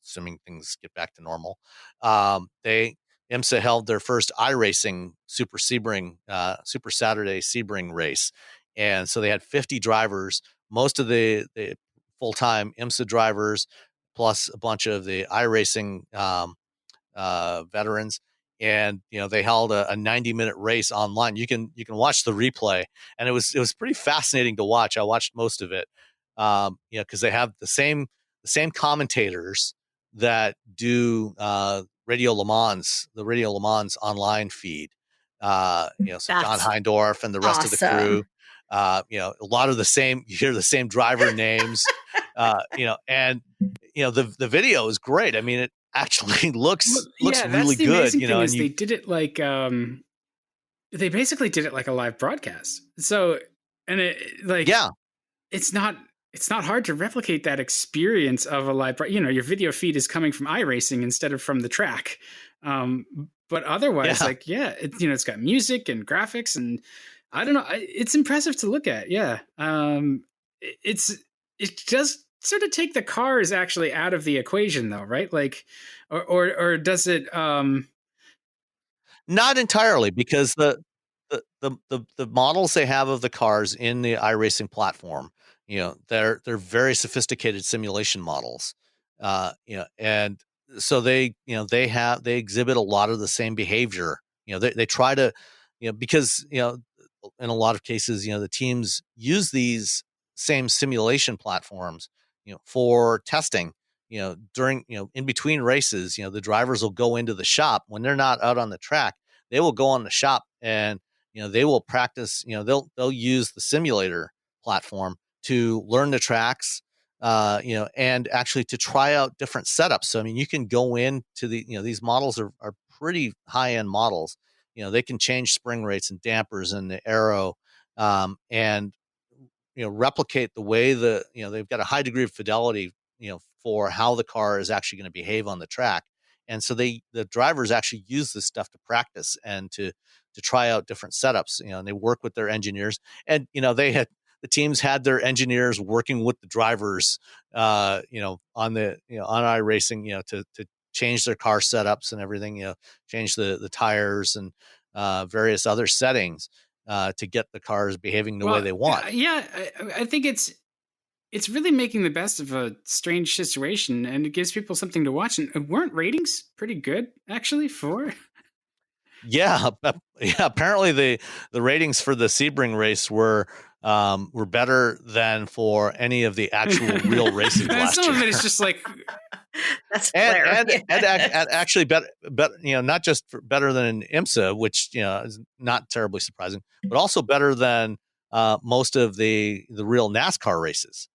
assuming things get back to normal, IMSA held their first iRacing Super Saturday Sebring race. And so they had 50 drivers, most of the full-time IMSA drivers, plus a bunch of the iRacing veterans. And they held a 90-minute race online. You can watch the replay, and it was pretty fascinating to watch. I watched most of it, because they have the same commentators that do Radio Le Mans, the Radio Le Mans online feed. So John Heindorf and the rest of the crew. A lot of the same. You hear the same driver names. And the video is great. I mean, it actually looks really good. Amazing thing is they did it like they basically did it like a live broadcast. So, and it's not hard to replicate that experience of a live. Your video feed is coming from iRacing instead of from the track. But otherwise, it's got music and graphics, and I don't know. It's impressive to look at. Yeah, it does sort of take the cars actually out of the equation, though, right? Like, or does it? Not entirely, because the models they have of the cars in the iRacing platform, they're very sophisticated simulation models, and so they exhibit a lot of the same behavior. They try to, because in a lot of cases, the teams use these same simulation platforms, for testing. During, in between races, the drivers will go into the shop when they're not out on the track. They will go on the shop and, they will practice, they'll use the simulator platform to learn the tracks, and actually to try out different setups. So, I mean, you can go into these models are pretty high end models. They can change spring rates and dampers and the aero, and, replicate the way they've got a high degree of fidelity, for how the car is actually going to behave on the track. And so the drivers actually use this stuff to practice and to try out different setups, and they work with their engineers, and, the teams had their engineers working with the drivers, on iRacing, to change their car setups and everything, change the tires and various other settings, to get the cars behaving the way they want. Yeah, I think it's really making the best of a strange situation, and it gives people something to watch. And weren't ratings pretty good actually for? Yeah. Apparently the ratings for the Sebring race were better than for any of the actual real races last year. Some of it is just like that's hilarious. And actually better, not just better than IMSA, which is not terribly surprising, but also better than most of the real NASCAR races.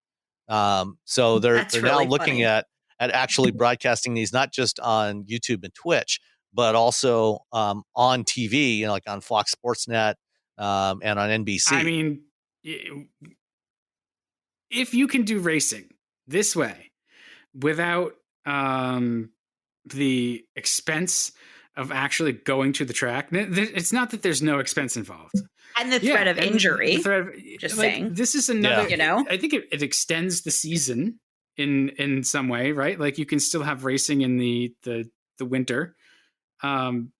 So they're really now looking at actually broadcasting these not just on YouTube and Twitch, but also on TV, like on Fox Sports Net, and on NBC. I mean, if you can do racing this way without the expense of actually going to the track, it's not that there's no expense involved. And the threat of injury. Just saying. This is another, I think it extends the season in some way, right? Like you can still have racing in the winter. And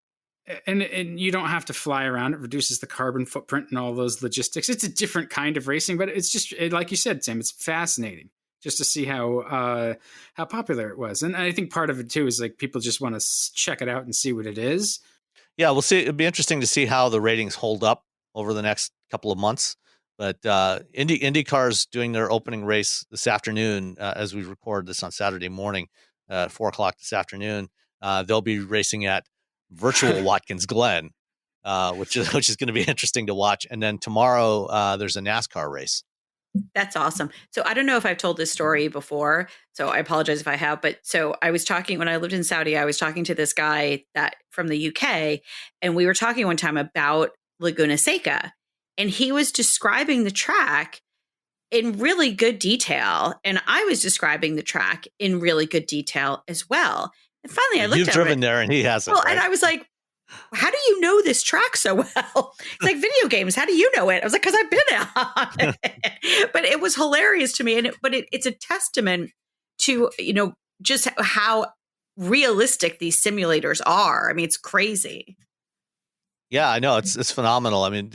you don't have to fly around. It reduces the carbon footprint and all those logistics. It's a different kind of racing, but it's just like you said, Sam, it's fascinating just to see how popular it was. And I think part of it too is like people just want to check it out and see what it is. Yeah, we'll see. It'd be interesting to see how the ratings hold up over the next couple of months. But IndyCar's doing their opening race this afternoon as we record this on Saturday morning, 4:00 this afternoon. They'll be racing at virtual Watkins Glen, which is going to be interesting to watch. And then tomorrow there's a NASCAR race. That's awesome. So I don't know if I've told this story before, so I apologize if I have, but so I was talking when I lived in Saudi, I was talking to this guy that from the UK, and we were talking one time about Laguna Seca, and he was describing the track in really good detail, and I was describing the track in really good detail as well. And finally I looked at it. You've driven there and he hasn't. Well, right? And I was like, how do you know this track so well? It's like video games. How do you know it? I was like, because I've been on it. But it was hilarious to me. But it's a testament to, just how realistic these simulators are. I mean, it's crazy. Yeah, I know. It's phenomenal. I mean,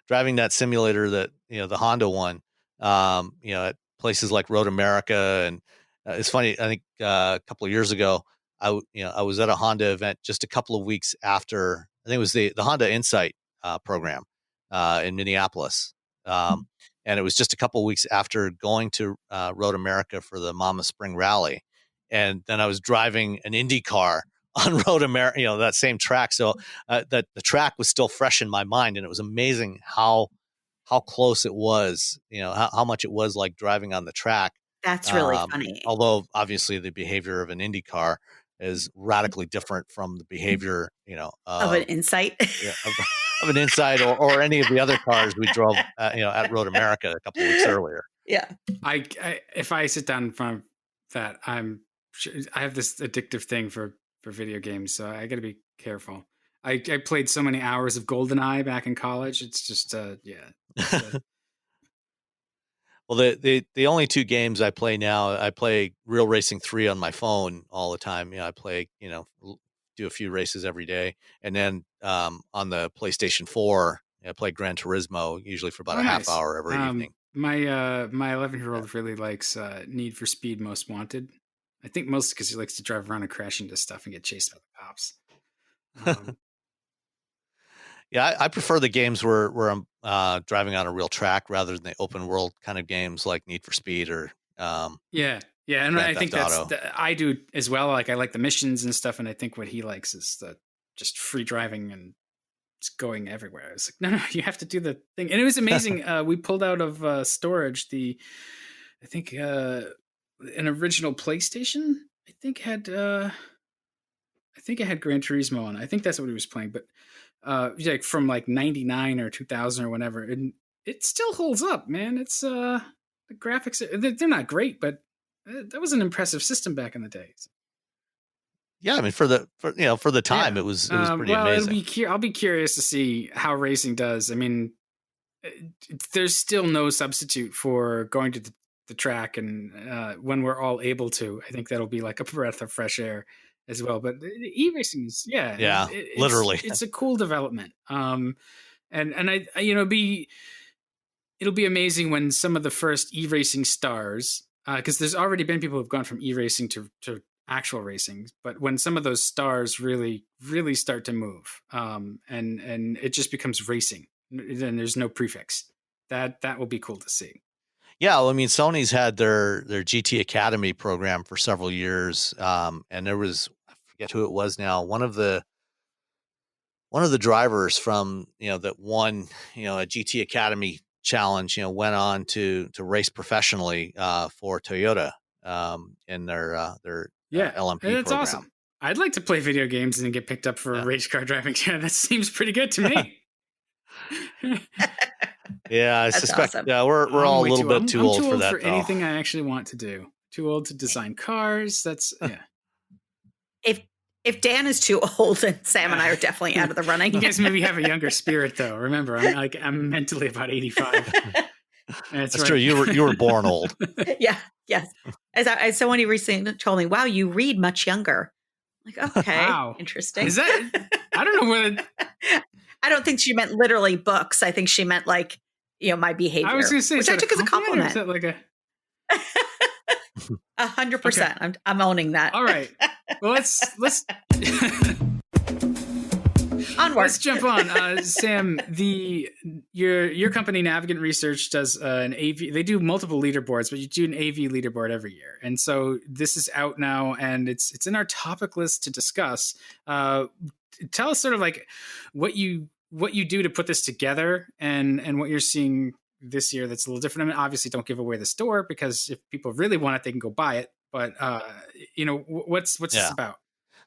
driving that simulator that, the Honda one, at places like Road America. And it's funny. I think a couple of years ago, I was at a Honda event just a couple of weeks after, I think it was the Honda Insight program in Minneapolis. And it was just a couple of weeks after going to Road America for the Mama Spring Rally. And then I was driving an Indy car on Road America, that same track. So that the track was still fresh in my mind. And it was amazing how close it was, how much it was like driving on the track. That's really funny. Although obviously the behavior of an Indy car is radically different from the behavior, of an Insight, of an Insight or any of the other cars we drove, at Road America a couple of weeks earlier. Yeah, I if I sit down in front of that, I have this addictive thing for video games, so I got to be careful. I played so many hours of GoldenEye back in college. It's just Well, the only two games I play now, I play Real Racing 3 on my phone all the time. I play, do a few races every day. And then on the PlayStation 4, I play Gran Turismo, usually for about a half hour every evening. My 11-year-old really likes Need for Speed Most Wanted. I think mostly because he likes to drive around and crash into stuff and get chased by the cops. Yeah, I prefer the games where I'm driving on a real track rather than the open world kind of games like Need for Speed or yeah, and I think I do as well. Like I like the missions and stuff, and I think what he likes is the just free driving and just going everywhere. It's like no, you have to do the thing, and it was amazing. We pulled out of storage I think an original PlayStation. I think it had Gran Turismo on. I think that's what he was playing, but. Like from like 99 or 2000 or whenever, and it still holds up, man. It's the graphics, they're not great, but that was an impressive system back in the days. Yeah, I mean for the time it was pretty amazing. I'll be curious to see how racing does. I mean, there's still no substitute for going to the track, and when we're all able to, I think that'll be like a breath of fresh air as well. But e-racing is literally it's a cool development. And it'll be amazing when some of the first e-racing stars, because there's already been people who've gone from e-racing to actual racing, but when some of those stars really start to move, and it just becomes racing, then there's no prefix. That will be cool to see. Yeah, well, I mean, Sony's had their GT Academy program for several years, and there was, I forget who it was now, one of the drivers from that won a GT Academy challenge, went on to race professionally for Toyota in their LMP and that's program. Awesome. I'd like to play video games and get picked up for a race car driving. That seems pretty good to me. Yeah, I suspect awesome. We're all a little bit too old for that. For anything I actually want to do. Too old to design cars. That's If Dan is too old, then Sam and I are definitely out of the running. You guys maybe have a younger spirit, though. Remember, I'm mentally about 85. That's right. True. You were born old. Yeah. Yes. As someone recently told me, "Wow, you read much younger." I'm like, okay, wow. Interesting. Is that? I don't know whether. I don't think she meant literally books. I think she meant like, my behavior. I was going to say, which I took as a compliment. Is that like a 100%. Okay. I'm owning that. All right. Well, let's. On onward. Let's jump on. Sam, your company Navigant Research does an AV. They do multiple leaderboards, but you do an AV leaderboard every year. And so this is out now, and it's in our topic list to discuss. Tell us sort of like what you do to put this together, and what you're seeing this year that's a little different. I mean, obviously, don't give away the store, because if people really want it, they can go buy it. But what's this about?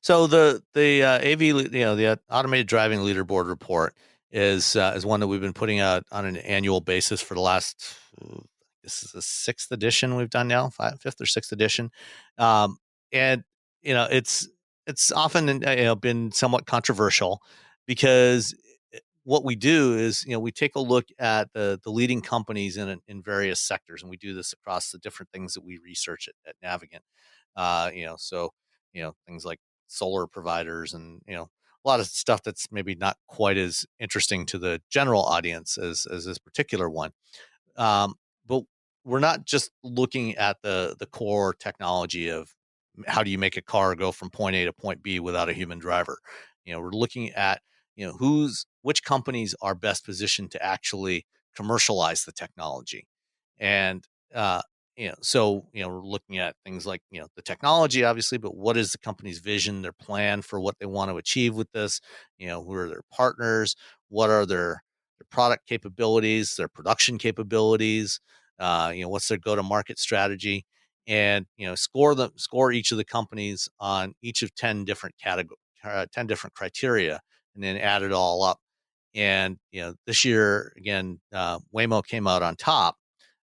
So the AV, the automated driving leaderboard report is one that we've been putting out on an annual basis for the last. This is the 6th edition we've done now, 5th or 6th edition, and it's often been somewhat controversial, because what we do is we take a look at the leading companies in various sectors, and we do this across the different things that we research at Navigant. So things like solar providers and a lot of stuff that's maybe not quite as interesting to the general audience as this particular one. But we're not just looking at the core technology of how do you make a car go from point A to point B without a human driver. We're looking at which companies are best positioned to actually commercialize the technology. And so we're looking at things like the technology, obviously, but what is the company's vision, their plan for what they want to achieve with this? Who are their partners? What are their product capabilities, their production capabilities? What's their go-to-market strategy? And score each of the companies on each of 10 different 10 different criteria, and then add it all up. And this year again, Waymo came out on top,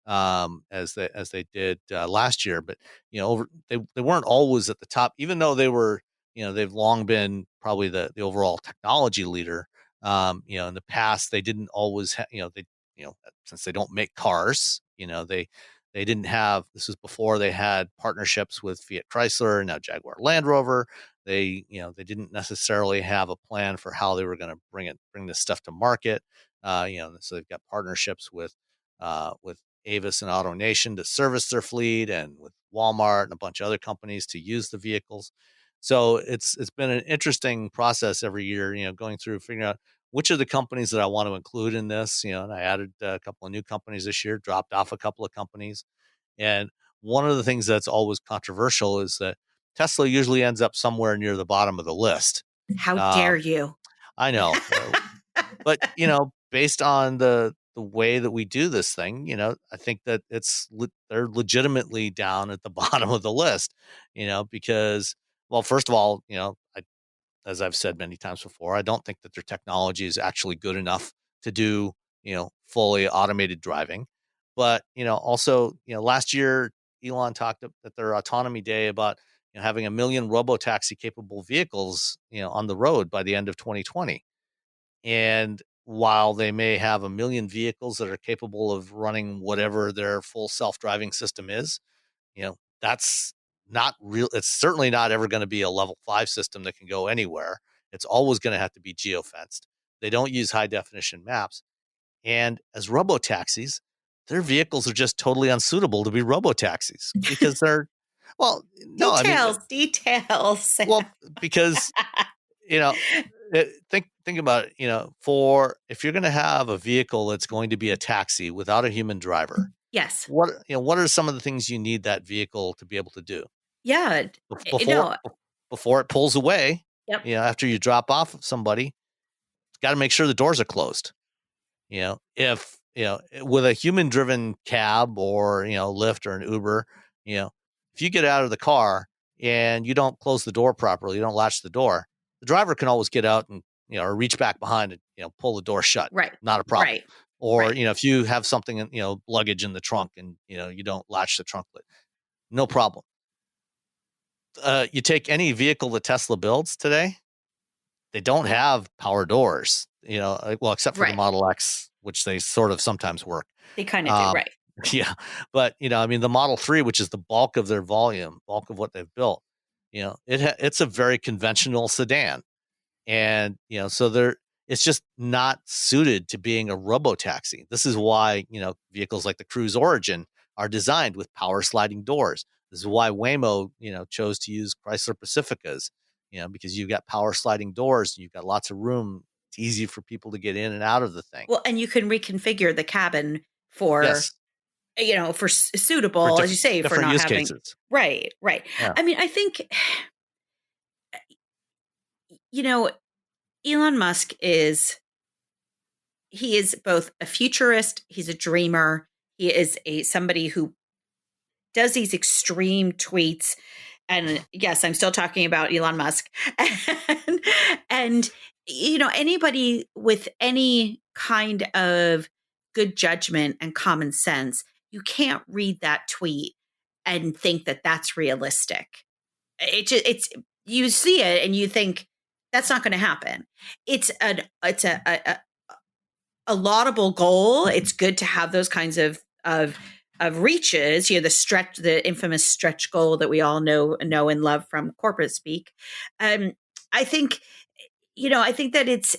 as they did last year. But they weren't always at the top, even though they were. They've long been probably the overall technology leader. In the past, they didn't always since they don't make cars, they didn't have. This was before they had partnerships with Fiat Chrysler and now Jaguar Land Rover. They didn't necessarily have a plan for how they were going to bring this stuff to market. So they've got partnerships with Avis and AutoNation to service their fleet, and with Walmart and a bunch of other companies to use the vehicles. So it's been an interesting process every year, going through figuring out which of the companies that I want to include in this, and I added a couple of new companies this year, dropped off a couple of companies. And one of the things that's always controversial is that Tesla usually ends up somewhere near the bottom of the list. How dare you? I know. But, based on the way that we do this thing, I think that they're legitimately down at the bottom of the list, because, well, first of all, as I've said many times before, I don't think that their technology is actually good enough to do, fully automated driving. But, also, last year, Elon talked at their autonomy day about having 1 million robotaxi capable vehicles, on the road by the end of 2020. And while they may have 1 million vehicles that are capable of running whatever their full self-driving system is, that's not real. It's certainly not ever going to be a level 5 system that can go anywhere. It's always going to have to be geofenced. They don't use high definition maps. And as robotaxis, their vehicles are just totally unsuitable to be robotaxis, because they're, well, no, details. Well, because, think about it, for if you're going to have a vehicle that's going to be a taxi without a human driver. Yes. What are some of the things you need that vehicle to be able to do? Yeah. Before it pulls away, yep. After you drop off somebody, got to make sure the doors are closed. If, with a human driven cab or, Lyft or an Uber, if you get out of the car and you don't close the door properly, you don't latch the door, the driver can always get out and, or reach back behind and, pull the door shut. Right. Not a problem. Right. Or, right. if you have something, luggage in the trunk and, you don't latch the trunk lid, no problem. You take any vehicle that Tesla builds today, they don't have power doors, well, except for the Model X, which they sort of sometimes work. They kind of do, right. Yeah. But, the Model 3, which is the bulk of their volume, bulk of what they've built, it's a very conventional sedan. And, so it's just not suited to being a robotaxi. This is why, vehicles like the Cruise Origin are designed with power sliding doors. This is why Waymo, chose to use Chrysler Pacificas, because you've got power sliding doors and you've got lots of room It's easy for people to get in and out of the thing. Well, and you can reconfigure the cabin for, Yes. for suitable, as you say, for different not use having. cases. Right. Yeah. I mean, I think, Elon Musk he is both a futurist, he's a dreamer, he is somebody who does these extreme tweets. And yes, I'm still talking about Elon Musk. and anybody with any kind of good judgment and common sense, you can't read that tweet and think that that's realistic. It's you see it and you think that's not going to happen. It's a laudable goal. It's good to have those kinds of reaches. The infamous stretch goal that we all know and love from corporate speak. I think, I think that it's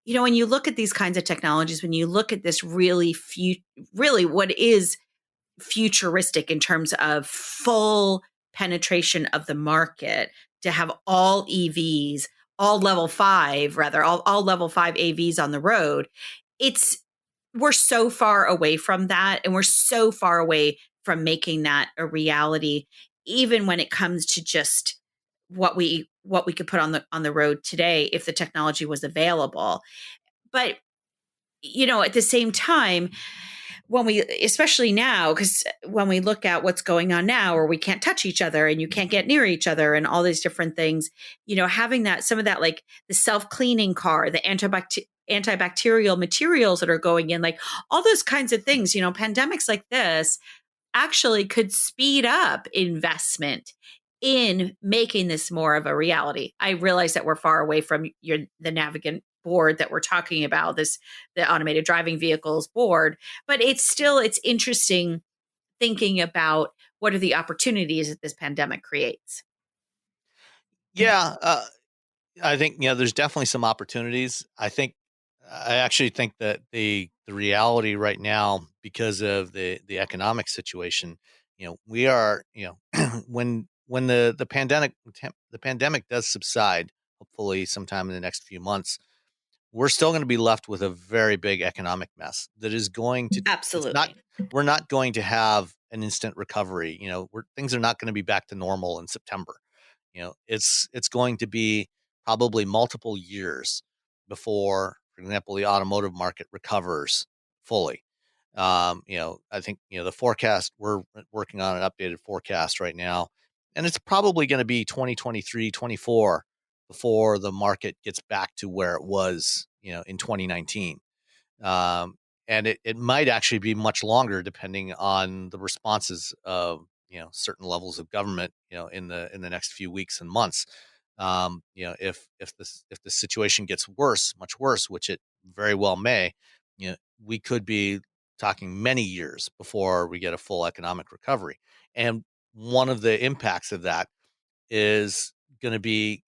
when you look at these kinds of technologies, when you look at this really what is futuristic in terms of full penetration of the market, to have all EVs, all level 5 rather, all level 5 AVs on the road, we're so far away from that, and we're so far away from making that a reality, even when it comes to just what we could put on the road today if the technology was available. But at the same time, especially now, because when we look at what's going on now, where we can't touch each other and you can't get near each other and all these different things, having some of that, like the self-cleaning car, the antibacterial materials that are going in, like all those kinds of things, pandemics like this actually could speed up investment in making this more of a reality. I realize that we're far away from the Navigant board that we're talking about, the automated driving vehicles board, but it's interesting thinking about what are the opportunities that this pandemic creates. Yeah, I think there's definitely some opportunities. I actually think that the reality right now, because of the economic situation, we are when the pandemic does subside, hopefully sometime in the next few months, we're still going to be left with a very big economic mess that is going to Absolutely. we're not going to have an instant recovery. Things are not going to be back to normal in September. It's going to be probably multiple years before, for example, the automotive market recovers fully. I think, the forecast, we're working on an updated forecast right now, and it's probably going to be 2023, 24 before the market gets back to where it was, in 2019. And it might actually be much longer depending on the responses of, certain levels of government, in the next few weeks and months. If the situation gets worse, much worse, which it very well may, we could be talking many years before we get a full economic recovery. And one of the impacts of that is going to be,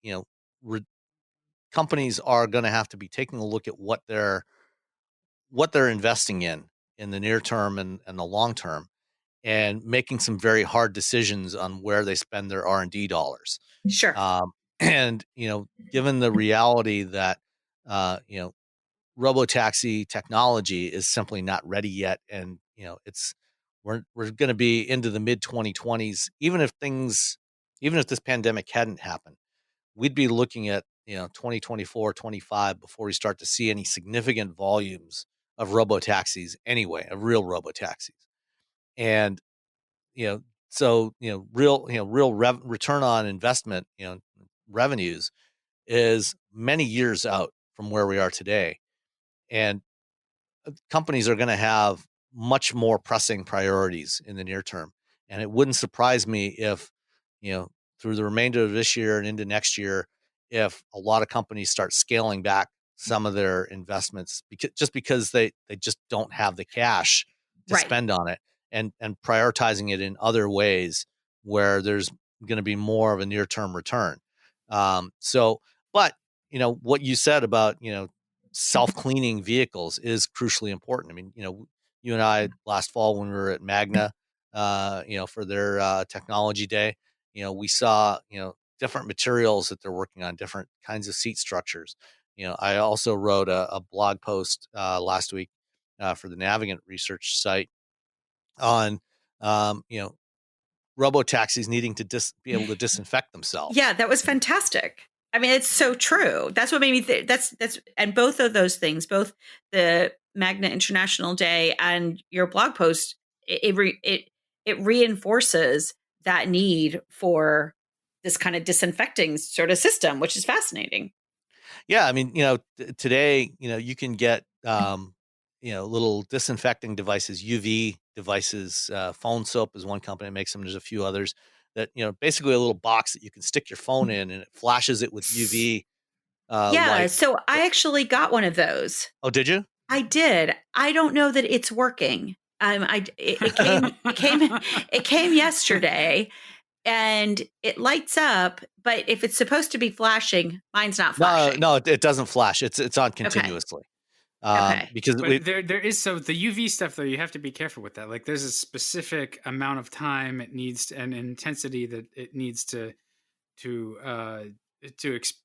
companies are going to have to be taking a look at what they're investing in the near term and the long term, and making some very hard decisions on where they spend their R&D dollars. Sure. And given the reality that robotaxi technology is simply not ready yet, and we're going to be into the mid 2020s, even if this pandemic hadn't happened, we'd be looking at 2024, 25 before we start to see any significant volumes of robotaxis anyway, of real robotaxis. And so real return on investment, revenues is many years out from where we are today. And companies are going to have much more pressing priorities in the near term. And it wouldn't surprise me if, through the remainder of this year and into next year, if a lot of companies start scaling back some of their investments because they just don't have the cash to spend on it, and prioritizing it in other ways where there's going to be more of a near-term return. But what you said about, self-cleaning vehicles is crucially important. I mean, you and I last fall when we were at Magna, for their technology day, we saw, different materials that they're working on, different kinds of seat structures. I also wrote a blog post last week for the Navigant research site on, robotaxis needing to be able to disinfect themselves. Yeah, that was fantastic. I mean, it's so true. That's what made me that's and both of those things, both the Magna International Day and your blog post, it reinforces that need for this kind of disinfecting sort of system, which is fascinating. Yeah, I mean, today, you can get little disinfecting devices, UV devices. Phone Soap is one company that makes them. There's a few others that, basically a little box that you can stick your phone in, and it flashes it with UV Yeah, light. so I actually got one of those. Oh, did you? I did. I don't know that it's working. It came yesterday, and it lights up. But if it's supposed to be flashing, mine's not flashing. No, it doesn't flash. It's on Okay. continuously. Okay. Because but there is, so the UV stuff though, you have to be careful with that. Like there's a specific amount of time it needs and intensity that it needs to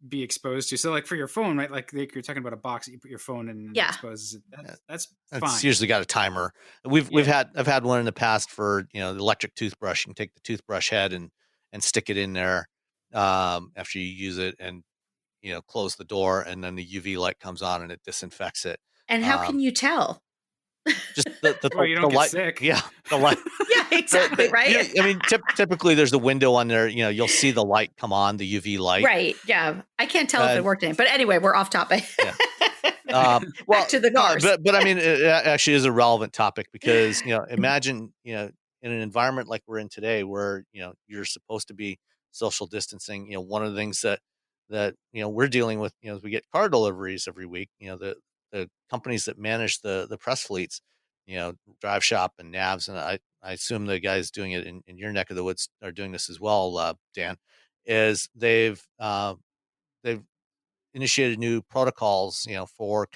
be exposed to. So like for your phone, right? Like you're talking about a box that you put your phone in and it exposes it. That's fine. It's usually got a timer. I've had one in the past for, the electric toothbrush. You can take the toothbrush head and stick it in there after you use it, and close the door, and then the UV light comes on and it disinfects it. And how can you tell? Just the well, you don't the get light. sick. Yeah, the light. Yeah, exactly. Right. I mean, typically there's a window on there. You'll see the light come on, the UV light. Right. Yeah. I can't tell if it worked in. But anyway, we're off topic. Yeah. Back to the cars. But I mean, it actually is a relevant topic because, imagine, in an environment like we're in today where, you're supposed to be social distancing. One of the things that we're dealing with, as we get car deliveries every week, the companies that manage the press fleets, Drive Shop and Navs, and I assume the guys doing it in your neck of the woods are doing this as well, Dan, is they've initiated new protocols, for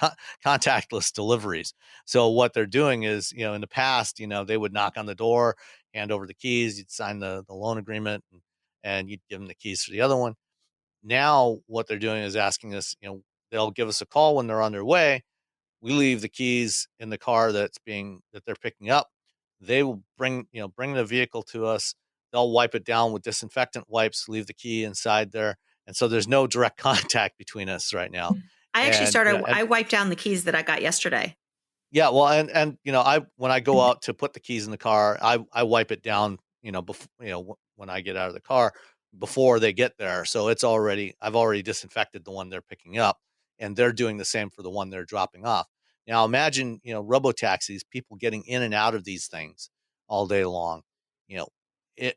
contactless deliveries. So what they're doing is, in the past, they would knock on the door, hand over the keys, you'd sign the loan agreement, and you'd give them the keys for the other one. Now what they're doing is asking us, they'll give us a call when they're on their way. We leave the keys in the car that they're picking up. They will bring the vehicle to us. They'll wipe it down with disinfectant wipes, leave the key inside there. And so there's no direct contact between us right now. I actually I wiped down the keys that I got yesterday. Yeah. Well, and when I go out to put the keys in the car, I wipe it down, before, when I get out of the car before they get there. So I've already disinfected the one they're picking up, and they're doing the same for the one they're dropping off. Now imagine, robotaxis, people getting in and out of these things all day long. It,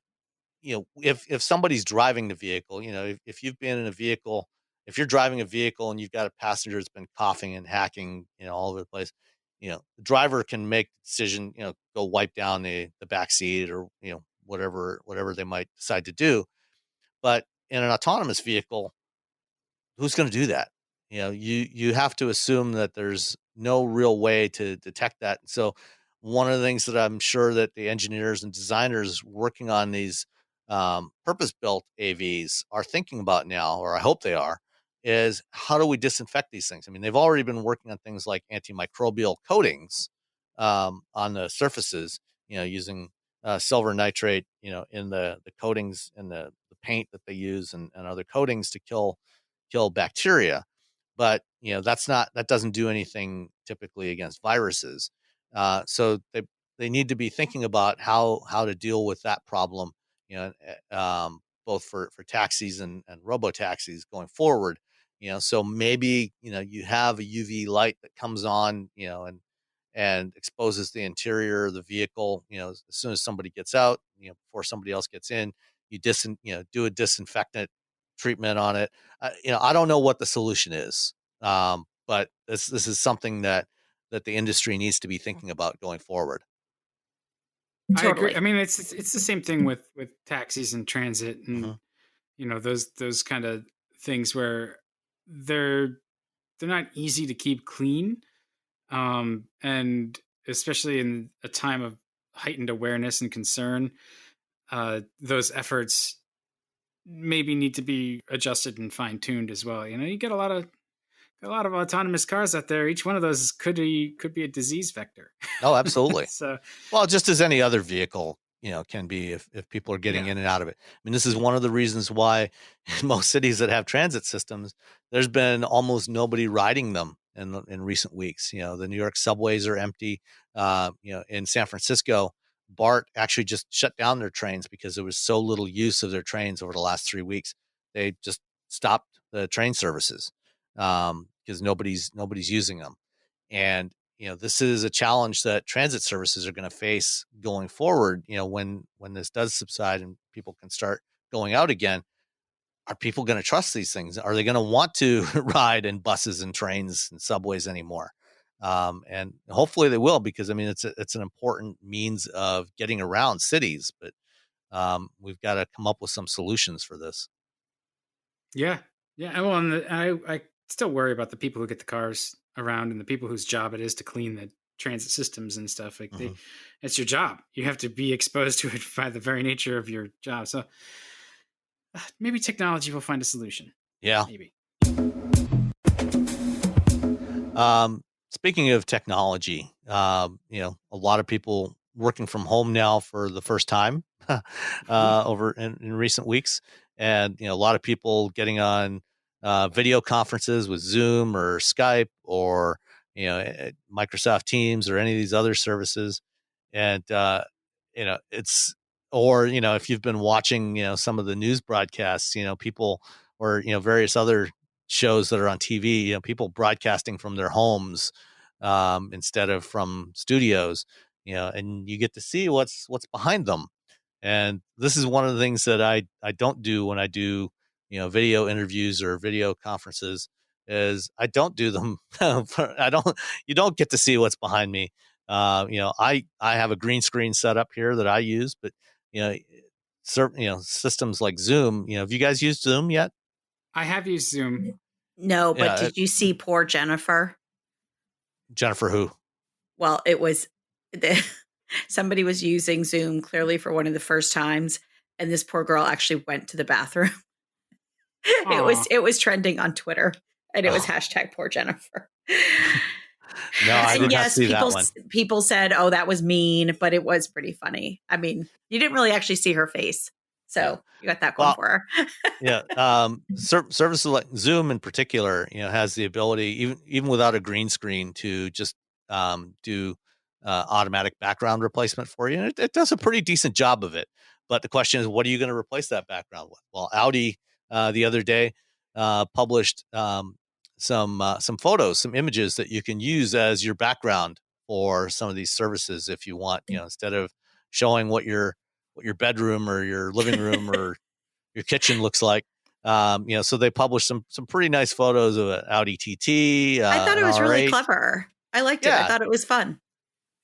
if somebody's driving the vehicle, if you've been in a vehicle, if you're driving a vehicle and you've got a passenger that's been coughing and hacking, all over the place, the driver can make the decision, go wipe down the back seat or, whatever they might decide to do. But in an autonomous vehicle, who's going to do that? You have to assume that there's no real way to detect that. So one of the things that I'm sure that the engineers and designers working on these purpose-built AVs are thinking about now, or I hope they are, is how do we disinfect these things? I mean, they've already been working on things like antimicrobial coatings on the surfaces, using silver nitrate, in the coatings and the paint that they use and other coatings to kill bacteria. But that doesn't do anything typically against viruses. So they need to be thinking about how to deal with that problem, both for taxis and robo taxis going forward. So maybe you have a UV light that comes on, and exposes the interior of the vehicle. As soon as somebody gets out, before somebody else gets in, you do a disinfectant treatment on it. I don't know what the solution is, but this is something that the industry needs to be thinking about going forward. Totally. I agree. I mean, it's the same thing with taxis and transit, and those kind of things where they're not easy to keep clean, and especially in a time of heightened awareness and concern, those efforts maybe need to be adjusted and fine tuned as well. You get a lot of autonomous cars out there. Each one of those could be a disease vector. Oh, absolutely. So, well, just as any other vehicle, can be if people are getting in and out of it. I mean, this is one of the reasons why in most cities that have transit systems, there's been almost nobody riding them in recent weeks. The New York subways are empty. In San Francisco, BART actually just shut down their trains because there was so little use of their trains over the last 3 weeks. They just stopped the train services because nobody's using them. And this is a challenge that transit services are going to face going forward. When this does subside and people can start going out again, are people going to trust these things? Are they going to want to ride in buses and trains and subways anymore? And hopefully they will, because I mean, it's an important means of getting around cities, but we've got to come up with some solutions for this. Yeah. Well, and I still worry about the people who get the cars around and the people whose job it is to clean the transit systems and stuff. Like it's your job. You have to be exposed to it by the very nature of your job. So maybe technology will find a solution. Yeah. Maybe. Speaking of technology, a lot of people working from home now for the first time over in recent weeks. And, a lot of people getting on video conferences with Zoom or Skype or, Microsoft Teams or any of these other services. And, if you've been watching, some of the news broadcasts, people or, various other shows that are on TV, people broadcasting from their homes instead of from studios, and you get to see what's behind them. And this is one of the things that I don't do when I do, video interviews or video conferences, is I don't do them. You don't get to see what's behind me. I have a green screen set up here that I use, but, systems like Zoom, have you guys used Zoom yet? I have used Zoom. No, but did you see poor Jennifer? Jennifer who? Well, it was somebody was using Zoom clearly for one of the first times, and this poor girl actually went to the bathroom. It was trending on Twitter, and it was hashtag poor Jennifer. No, I did not see that one. People said, "Oh, that was mean," but it was pretty funny. I mean, you didn't really actually see her face, so you got that going for her. Services like Zoom in particular, has the ability, even without a green screen, to just do automatic background replacement for you. And it does a pretty decent job of it. But the question is, what are you going to replace that background with? Well, Audi the other day published some photos, some images that you can use as your background for some of these services if you want. Instead of showing what your bedroom or your living room or your kitchen looks like. So they published some pretty nice photos of an Audi TT. I thought it was really clever. I liked it. I thought it was fun.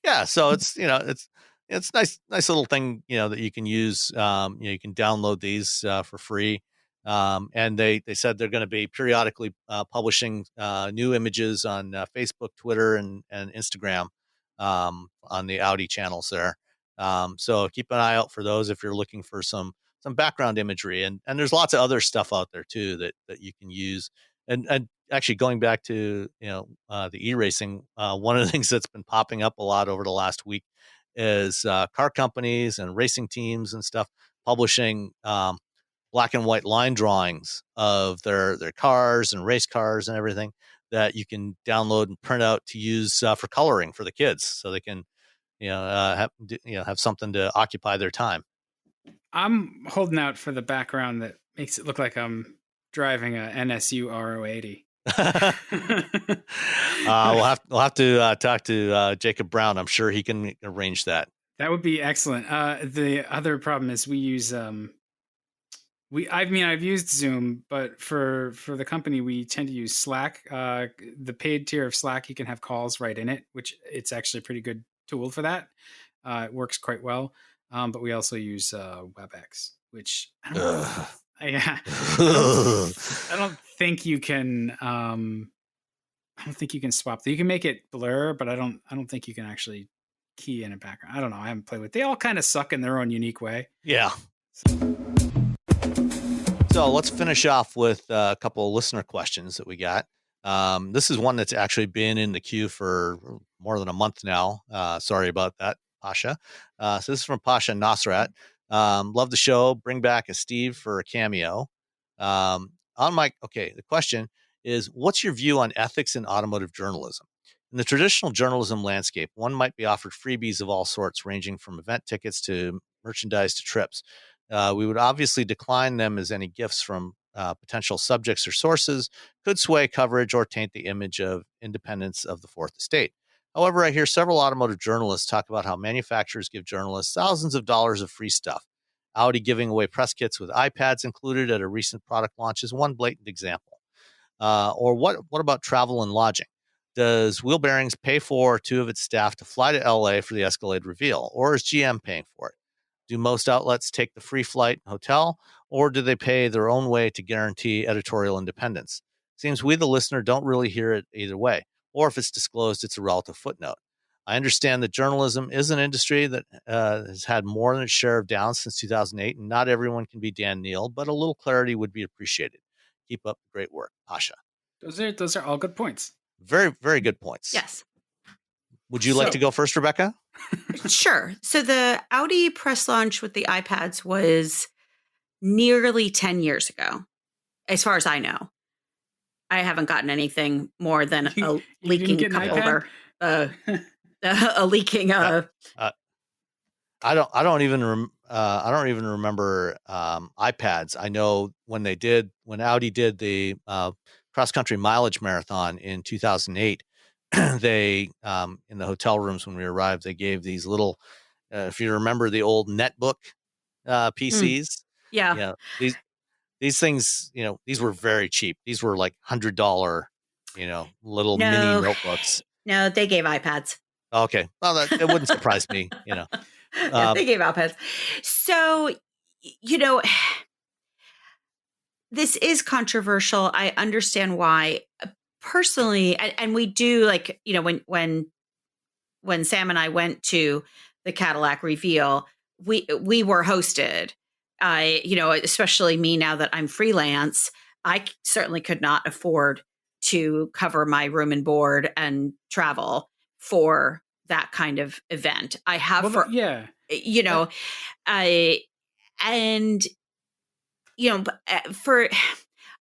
Yeah. So it's nice little thing, that you can use. You can download these for free. And they said they're going to be periodically publishing new images on Facebook, Twitter, and Instagram on the Audi channels there. So keep an eye out for those if you're looking for some background imagery. And there's lots of other stuff out there too that you can use. And actually going back to, the e-racing, one of the things that's been popping up a lot over the last week is car companies and racing teams and stuff publishing black and white line drawings of their cars and race cars and everything that you can download and print out to use for coloring for the kids, so they can have something to occupy their time. I'm holding out for the background that makes it look like I'm driving a NSU R080. We'll have to talk to Jacob Brown. I'm sure he can arrange that. That would be excellent. The other problem is we use I've used Zoom, but for the company we tend to use Slack. The paid tier of Slack, you can have calls right in it, which it's actually a pretty good tool for that. It works quite well. But we also use WebEx, which I don't think you can. I don't think you can swap. You can make it blur, but I don't think you can actually key in a background. I don't know. I haven't played with it. They all kind of suck in their own unique way. Yeah. So let's finish off with a couple of listener questions that we got. This is one that's actually been in the queue for more than a month now. Sorry about that, Pasha. So this is from Pasha Nasrat. Love the show. Bring back a Steve for a cameo. The question is, what's your view on ethics in automotive journalism? In the traditional journalism landscape, one might be offered freebies of all sorts, ranging from event tickets to merchandise to trips. We would obviously decline them, as any gifts from potential subjects or sources could sway coverage or taint the image of independence of the Fourth Estate. However, I hear several automotive journalists talk about how manufacturers give journalists thousands of dollars of free stuff. Audi giving away press kits with iPads included at a recent product launch is one blatant example. Or what about travel and lodging? Does Wheel Bearings pay for two of its staff to fly to LA for the Escalade reveal, or is GM paying for it? Do most outlets take the free flight and hotel, or do they pay their own way to guarantee editorial independence? Seems we, the listener, don't really hear it either way, or if it's disclosed, it's a relative footnote. I understand that journalism is an industry that has had more than its share of downs since 2008, and not everyone can be Dan Neal, but a little clarity would be appreciated. Keep up the great work, Pasha. Those are all good points. Very, very good points. Yes. Would you like to go first, Rebecca? Sure. So the Audi press launch with the iPads was nearly 10 years ago, as far as I know. I haven't gotten anything more than a leaking cup holder. A leaking. I don't even remember iPads. I know when Audi did the cross country mileage marathon in 2008. They in the hotel rooms when we arrived, they gave these little, if you remember the old netbook PCs. Yeah. These things, these were very cheap. These were like $100, little mini notebooks. No, they gave iPads. Okay. Well, it wouldn't surprise me, Yeah, they gave iPads. So, this is controversial. I understand why. Personally, and we do, like, when Sam and I went to the Cadillac reveal, we were hosted. Especially me, now that I'm freelance, I certainly could not afford to cover my room and board and travel for that kind of event. I have I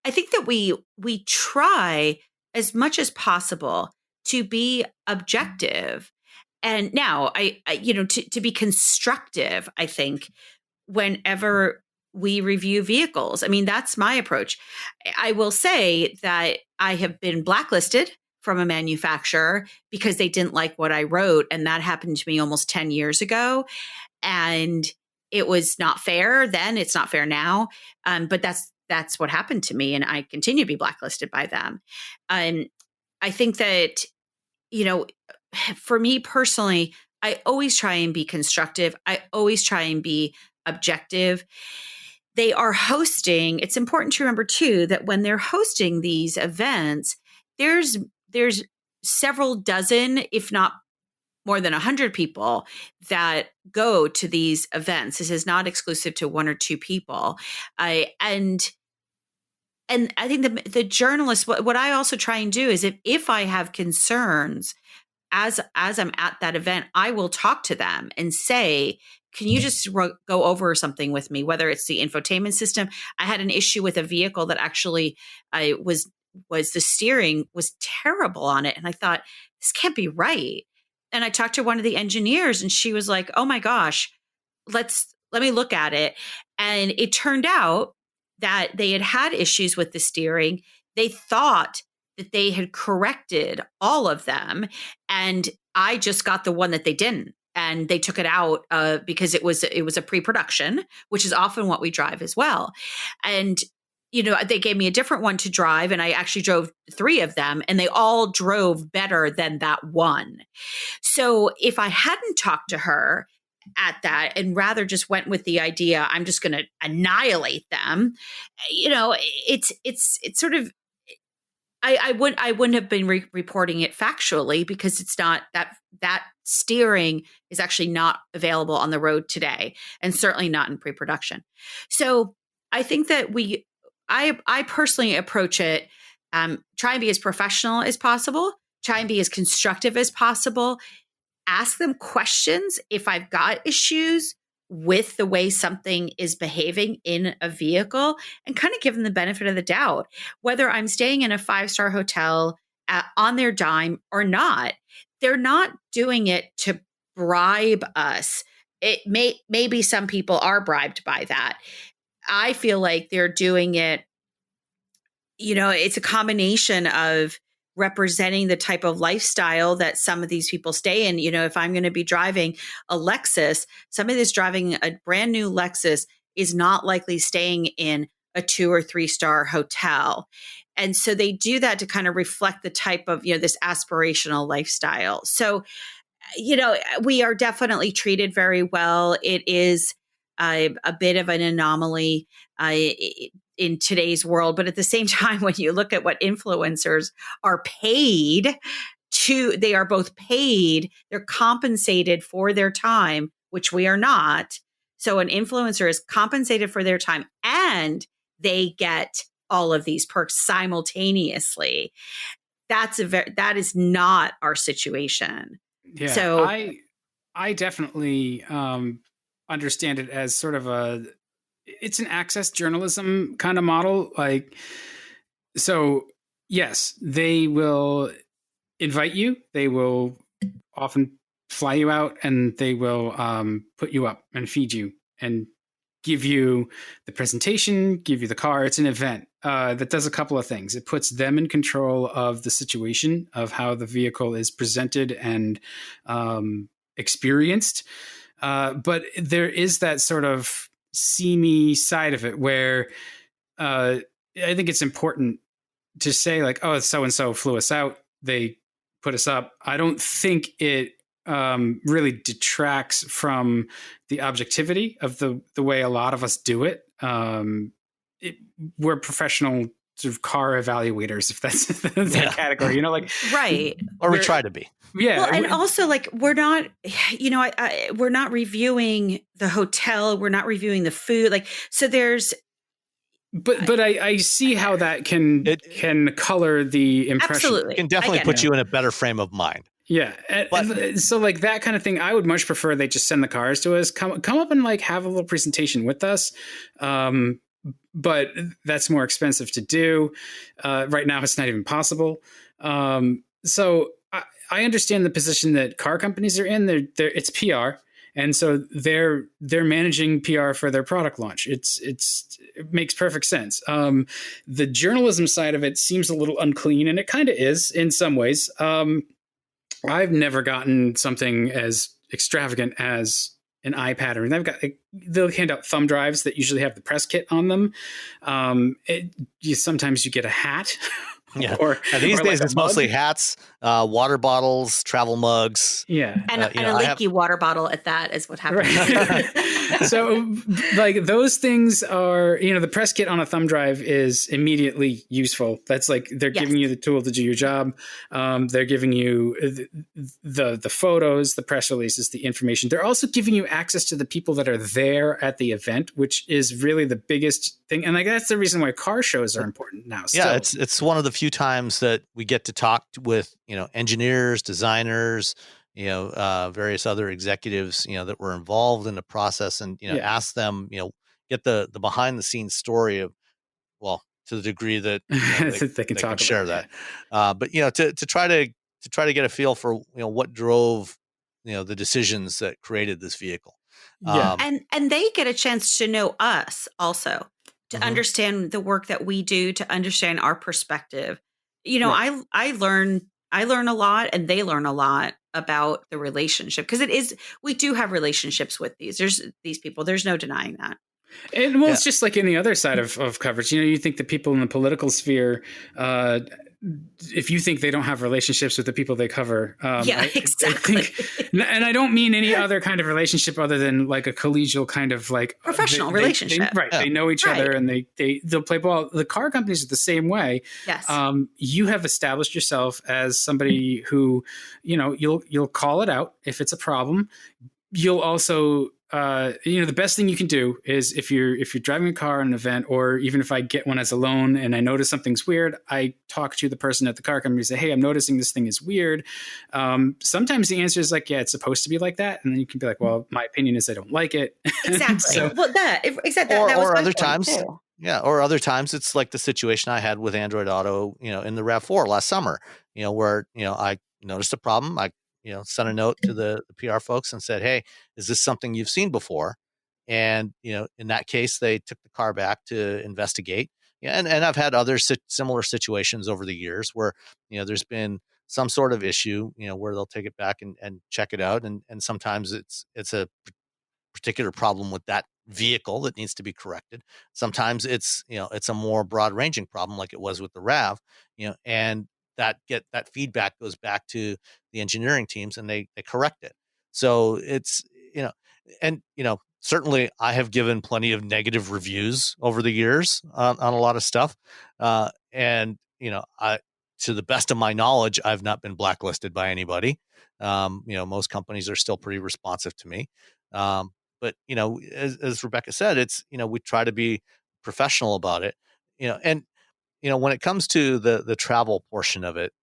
think that we try as much as possible to be objective. And now to be constructive, I think, whenever we review vehicles. I mean, that's my approach. I will say that I have been blacklisted from a manufacturer because they didn't like what I wrote. And that happened to me almost 10 years ago. And it was not fair then. It's not fair now. But that's what happened to me. And I continue to be blacklisted by them. I think that, for me personally, I always try and be constructive. I always try and be objective. They are hosting. It's important to remember too, that when they're hosting these events, there's several dozen, if not more than 100 people that go to these events. This is not exclusive to one or two people. And I think the journalists, what I also try and do is if I have concerns as I'm at that event, I will talk to them and say, can you just go over something with me, whether it's the infotainment system. I had an issue with a vehicle that actually was the steering was terrible on it. And I thought, this can't be right. And I talked to one of the engineers and she was like, oh my gosh, let me look at it. And it turned out that they had issues with the steering. They thought that they had corrected all of them. And I just got the one that they didn't. And they took it out because it was a pre-production, which is often what we drive as well. And, they gave me a different one to drive, and I actually drove 3 of them, and they all drove better than that one. So if I hadn't talked to her at that and rather just went with the idea, I'm just going to annihilate them, it's sort of, I wouldn't have been reporting it factually, because it's not that steering is actually not available on the road today, and certainly not in pre-production. So I think that we I personally approach it, try and be as professional as possible, try and be as constructive as possible, ask them questions if I've got issues with the way something is behaving in a vehicle, and kind of give them the benefit of the doubt, whether I'm staying in a 5-star hotel on their dime or not. They're not doing it to bribe us. It maybe some people are bribed by that. I feel like they're doing it, it's a combination of representing the type of lifestyle that some of these people stay in. If I'm going to be driving a Lexus, somebody that's driving a brand new Lexus is not likely staying in a 2 or 3-star hotel. And so they do that to kind of reflect the type of, this aspirational lifestyle. So, we are definitely treated very well. It is a bit of an anomaly in today's world. But at the same time, when you look at what influencers are paid they are both paid, they're compensated for their time, which we are not. So an influencer is compensated for their time and they get all of these perks simultaneously. That is not our situation. Yeah, so I definitely understand it as sort of it's an access journalism kind of model. So yes, they will invite you. They will often fly you out, and they will put you up and feed you and give you the presentation, give you the car. It's an event that does a couple of things. It puts them in control of the situation, of how the vehicle is presented and experienced. But there is that sort of seamy side of it where I think it's important to say, like, oh, so-and-so flew us out. They put us up. I don't think it really detracts from the objectivity of the way a lot of us do it. We're professional sort of car evaluators, if that's that category, right. Or we try to be. Yeah. Well, and also, like, we're not, we're not reviewing the hotel. We're not reviewing the food. Like, so there's, But I see how that can color the impression. Absolutely. It can definitely put you in a better frame of mind. Yeah. And so like that kind of thing, I would much prefer they just send the cars to us, come up and like have a little presentation with us. But that's more expensive to do. Right now it's not even possible. So I understand the position that car companies are in. It's PR. And so they're managing PR for their product launch. It makes perfect sense. The journalism side of it seems a little unclean, and it kind of is in some ways. I've never gotten something as extravagant as an iPad, or they'll hand out thumb drives that usually have the press kit on them. Sometimes you get a hat. Yeah. These days it's mostly hats, water bottles, travel mugs. Yeah. And a leaky water bottle at that is what happens. Right. So like those things are, the press kit on a thumb drive is immediately useful. That's like, they're giving you the tool to do your job. They're giving you the photos, the press releases, the information. They're also giving you access to the people that are there at the event, which is really the biggest thing. And like, that's the reason why car shows are important now. Still. Yeah. It's one of the few times that we get to talk with, engineers, designers, various other executives, that were involved in the process, and, ask them, get the behind the scenes story of, well, to the degree that they can share that. But, to try to get a feel for, what drove, the decisions that created this vehicle. Yeah. And they get a chance to know us also, to understand the work that we do, to understand our perspective. Right. I learn a lot, and they learn a lot about the relationship, because we do have relationships with these people. There's no denying that. And it's just like any other side of coverage. You think the people in the political sphere, if you think they don't have relationships with the people they cover, exactly. I think, and I don't mean any other kind of relationship other than like a collegial kind of like professional relationship. They know each other, and they'll play ball. The car companies are the same way. Yes. You have established yourself as somebody who, you'll call it out if it's a problem. You'll also the best thing you can do is if you're driving a car at an event, or even if I get one as a loan and I notice something's weird, I talk to the person at the car company and say, hey, I'm noticing this thing is weird. Sometimes the answer is like, yeah, it's supposed to be like that. And then you can be like, well, my opinion is I don't like it. Exactly. So, well, exactly. That was or my other point, times, too. yeah, or other times it's like the situation I had with Android Auto, in the RAV4 last summer, where, I noticed a problem. I, sent a note to the PR folks and said, hey, is this something you've seen before? And, in that case, they took the car back to investigate. Yeah, and I've had other similar situations over the years where, there's been some sort of issue, where they'll take it back and check it out. And sometimes it's a particular problem with that vehicle that needs to be corrected. Sometimes it's a more broad ranging problem like it was with the RAV, and that feedback goes back to the engineering teams and they correct it. So it's and certainly I have given plenty of negative reviews over the years on a lot of stuff, and I, to the best of my knowledge, I've not been blacklisted by anybody. Most companies are still pretty responsive to me. But as Rebecca said, it's we try to be professional about it. And when it comes to the travel portion of it,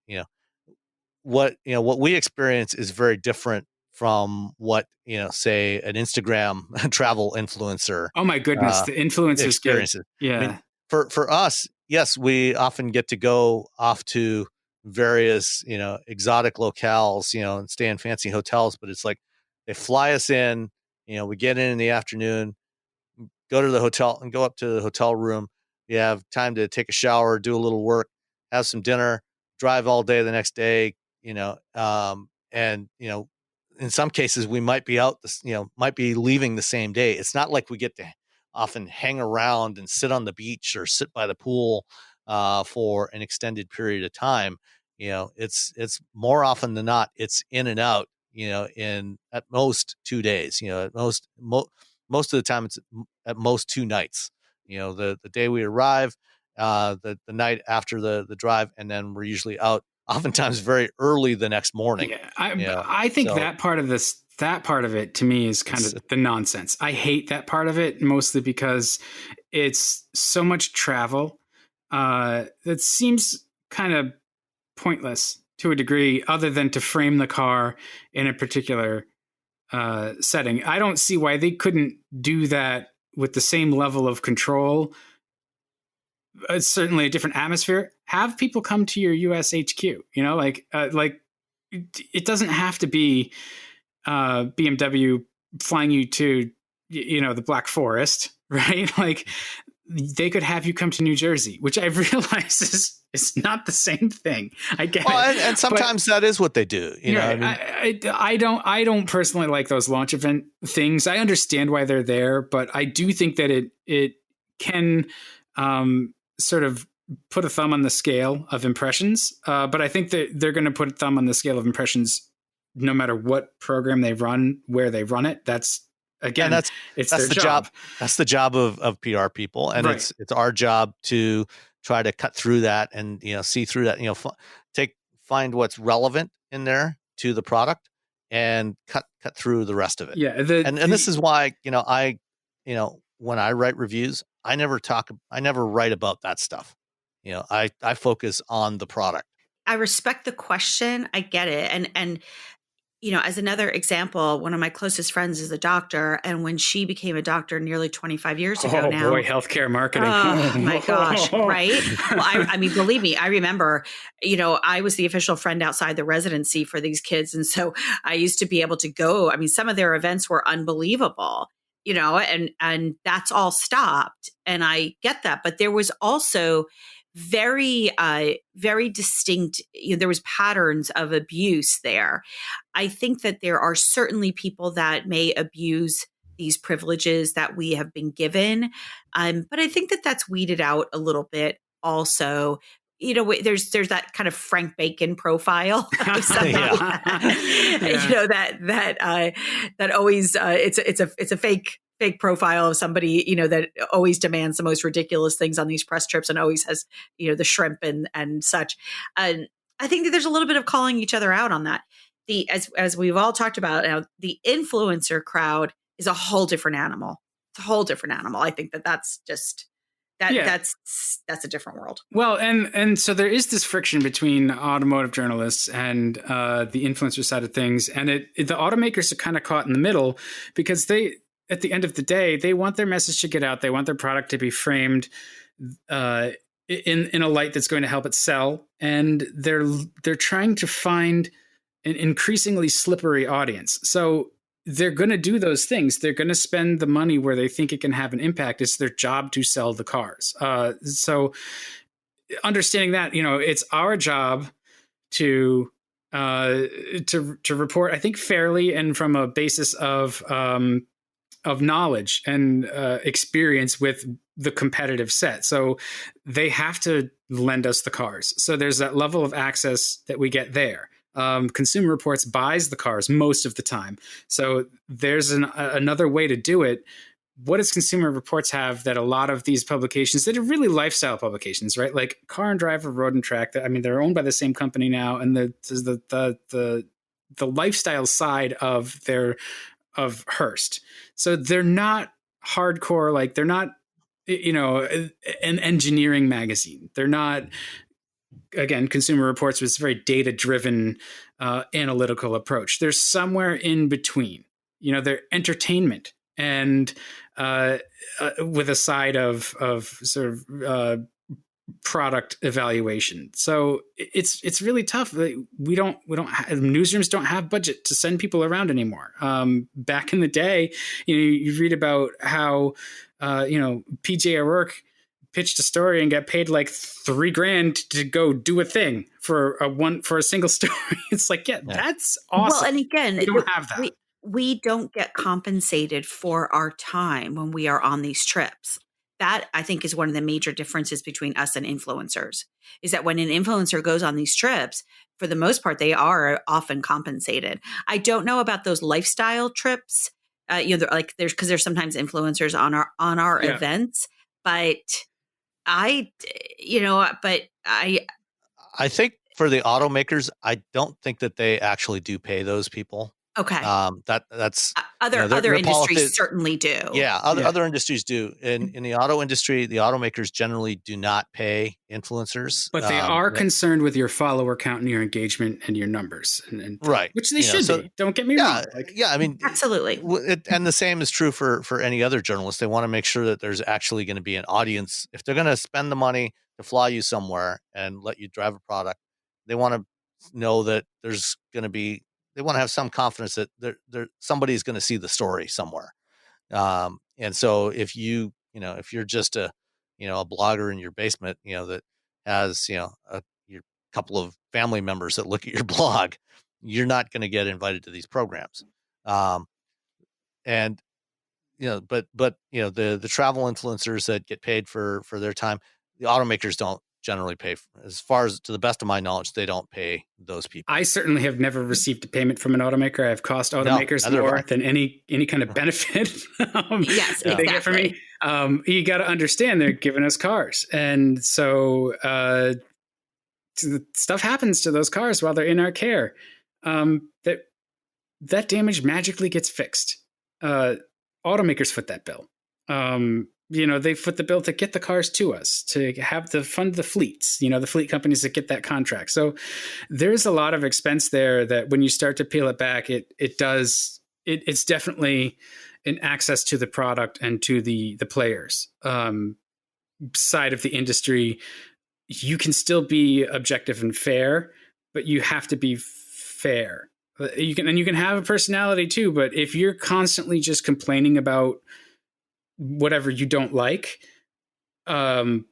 what we experience is very different from what say an Instagram travel influencer. Oh my goodness, the influencers experiences. Yeah. I mean, for us, yes, we often get to go off to various exotic locales, and stay in fancy hotels, but it's like they fly us in. We get in the afternoon, go to the hotel and go up to the hotel room. You have time to take a shower, do a little work, have some dinner, drive all day the next day, and, in some cases we might be might be leaving the same day. It's not like we get to often hang around and sit on the beach or sit by the pool for an extended period of time. It's more often than not, it's in and out, in at most 2 days, at most of the time it's at most 2 nights, the day we arrive, the night after the drive, and then we're usually out oftentimes very early the next morning. Yeah, I think that part of it to me is kind of the nonsense. I hate that part of it, mostly because it's so much travel that seems kind of pointless to a degree, other than to frame the car in a particular setting. I don't see why they couldn't do that with the same level of control. It's certainly a different atmosphere. Have people come to your US HQ, like it doesn't have to be BMW flying you to, the Black Forest, right? Like they could have you come to New Jersey, which I realize is not the same thing. I get it. And sometimes that is what they do. I don't personally like those launch event things. I understand why they're there, but I do think that it can sort of put a thumb on the scale of impressions. But I think that they're going to put a thumb on the scale of impressions no matter what program they run, where they run it. That's their job. That's the job of PR people. And right. It's our job to try to cut through that and, see through that, find what's relevant in there to the product and cut through the rest of it. Yeah. And this is why, when I write reviews, I never write about that stuff. I focus on the product. I respect the question. I get it. And as another example, one of my closest friends is a doctor. And when she became a doctor nearly 25 years ago now. Oh, boy, healthcare marketing. Oh, my gosh. Right. Well, I mean, believe me, I remember, I was the official friend outside the residency for these kids. And so I used to be able to go. I mean, some of their events were unbelievable, and that's all stopped. And I get that. But there was also very, very distinct, there was patterns of abuse there. I think that there are certainly people that may abuse these privileges that we have been given. But I think that that's weeded out a little bit also. There's that kind of Frank Bacon profile. That always, it's a fake profile of somebody, that always demands the most ridiculous things on these press trips and always has, the shrimp and such. And I think that there's a little bit of calling each other out on that. As we've all talked about now, the influencer crowd is a whole different animal. It's a whole different animal. I think that's just that's a different world. Well, and so there is this friction between automotive journalists and the influencer side of things, and the automakers are kind of caught in the middle because they, at the end of the day, they want their message to get out. They want their product to be framed in a light that's going to help it sell, and they're trying to find an increasingly slippery audience. So they're going to do those things. They're going to spend the money where they think it can have an impact. It's their job to sell the cars. So understanding that, it's our job to report, I think, fairly and from a basis of knowledge and experience with the competitive set. So they have to lend us the cars. So there's that level of access that we get there. Consumer Reports buys the cars most of the time. So there's another way to do it. What does Consumer Reports have that a lot of these publications that are really lifestyle publications, right? Like Car and Driver, Road and Track, they're owned by the same company now. And the lifestyle side of Hearst. So they're not hardcore, like they're not, an engineering magazine. They're not, again, Consumer Reports was a very data-driven, analytical approach. There's somewhere in between. They're entertainment and with a side of sort of product evaluation. So it's really tough. We don't newsrooms don't have budget to send people around anymore. Back in the day, you read about how PJ O'Rourke pitched a story and got paid like $3,000 to go do a thing for a single story. It's like, that's awesome. Well, and again, we don't have that. We don't get compensated for our time when we are on these trips. That, I think, is one of the major differences between us and influencers, is that when an influencer goes on these trips, for the most part, they are often compensated. I don't know about those lifestyle trips. There's sometimes influencers on our events, but I think for the automakers, I don't think that they actually do pay those people. Okay. That's other industries certainly do. Yeah, other industries do. In the auto industry, the automakers generally do not pay influencers, but they are concerned with your follower count and your engagement and your numbers, and right, which they should be. Don't get me wrong. Absolutely. And the same is true for any other journalist. They want to make sure that there's actually going to be an audience. If they're going to spend the money to fly you somewhere and let you drive a product, they want to know that there's going to be. They want to have some confidence that somebody's going to see the story somewhere. And so if if you're just a blogger in your basement, that has, your couple of family members that look at your blog, you're not going to get invited to these programs. But the travel influencers that get paid for their time, the automakers don't generally pay. As far as, to the best of my knowledge, they don't pay those people. I certainly have never received a payment from an automaker. I've cost automakers more than any kind of benefit yes, they get from me. You got to understand, they're giving us cars, and so stuff happens to those cars while they're in our care. That damage magically gets fixed. Automakers foot that bill. They foot the bill to get the cars to us, to fund the fleets, the fleet companies that get that contract. So there's a lot of expense there that when you start to peel it back, it's definitely an access to the product and to the players side of the industry. You can still be objective and fair, but you have to be fair. You can have a personality too, but if you're constantly just complaining about whatever you don't like, often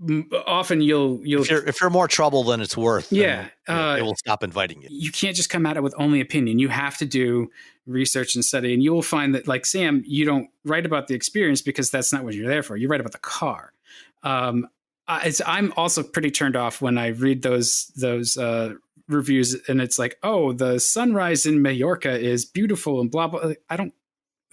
if you're more trouble than it's worth, it will stop inviting you. You can't just come at it with only opinion. You have to do research and study, and you will find that, like Sam, you don't write about the experience because that's not what you're there for. You write about the car. I'm also pretty turned off when I read those reviews and it's like, oh, the sunrise in Mallorca is beautiful and blah blah.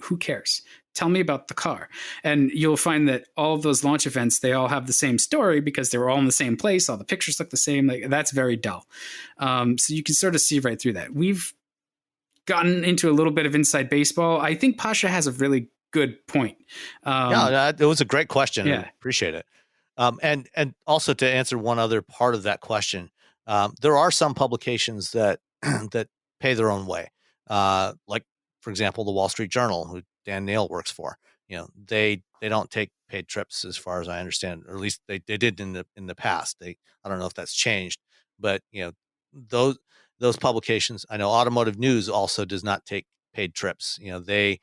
Who cares? Tell me about the car. And you'll find that all of those launch events, they all have the same story because they were all in the same place. All the pictures look the same. Like, that's very dull. So you can sort of see right through that. We've gotten into a little bit of inside baseball, I think Pasha has a really good point. It was a great question. Yeah. I appreciate it. And also to answer one other part of that question, there are some publications that that pay their own way. Like, for example, the Wall Street Journal, who Dan Nail works for. They don't take paid trips, as far as I understand, or at least they did in the past. I don't know if that's changed, but those publications. I know Automotive News also does not take paid trips. They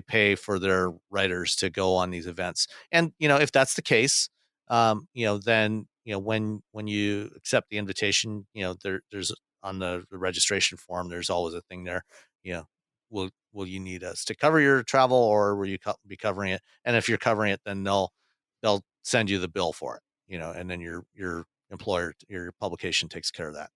pay for their writers to go on these events. And, if that's the case, then, when you accept the invitation, there's on the registration form, there's always a thing there, will you need us to cover your travel, or will you be covering it? And if you're covering it, then they'll send you the bill for it, and then your employer, your publication takes care of that.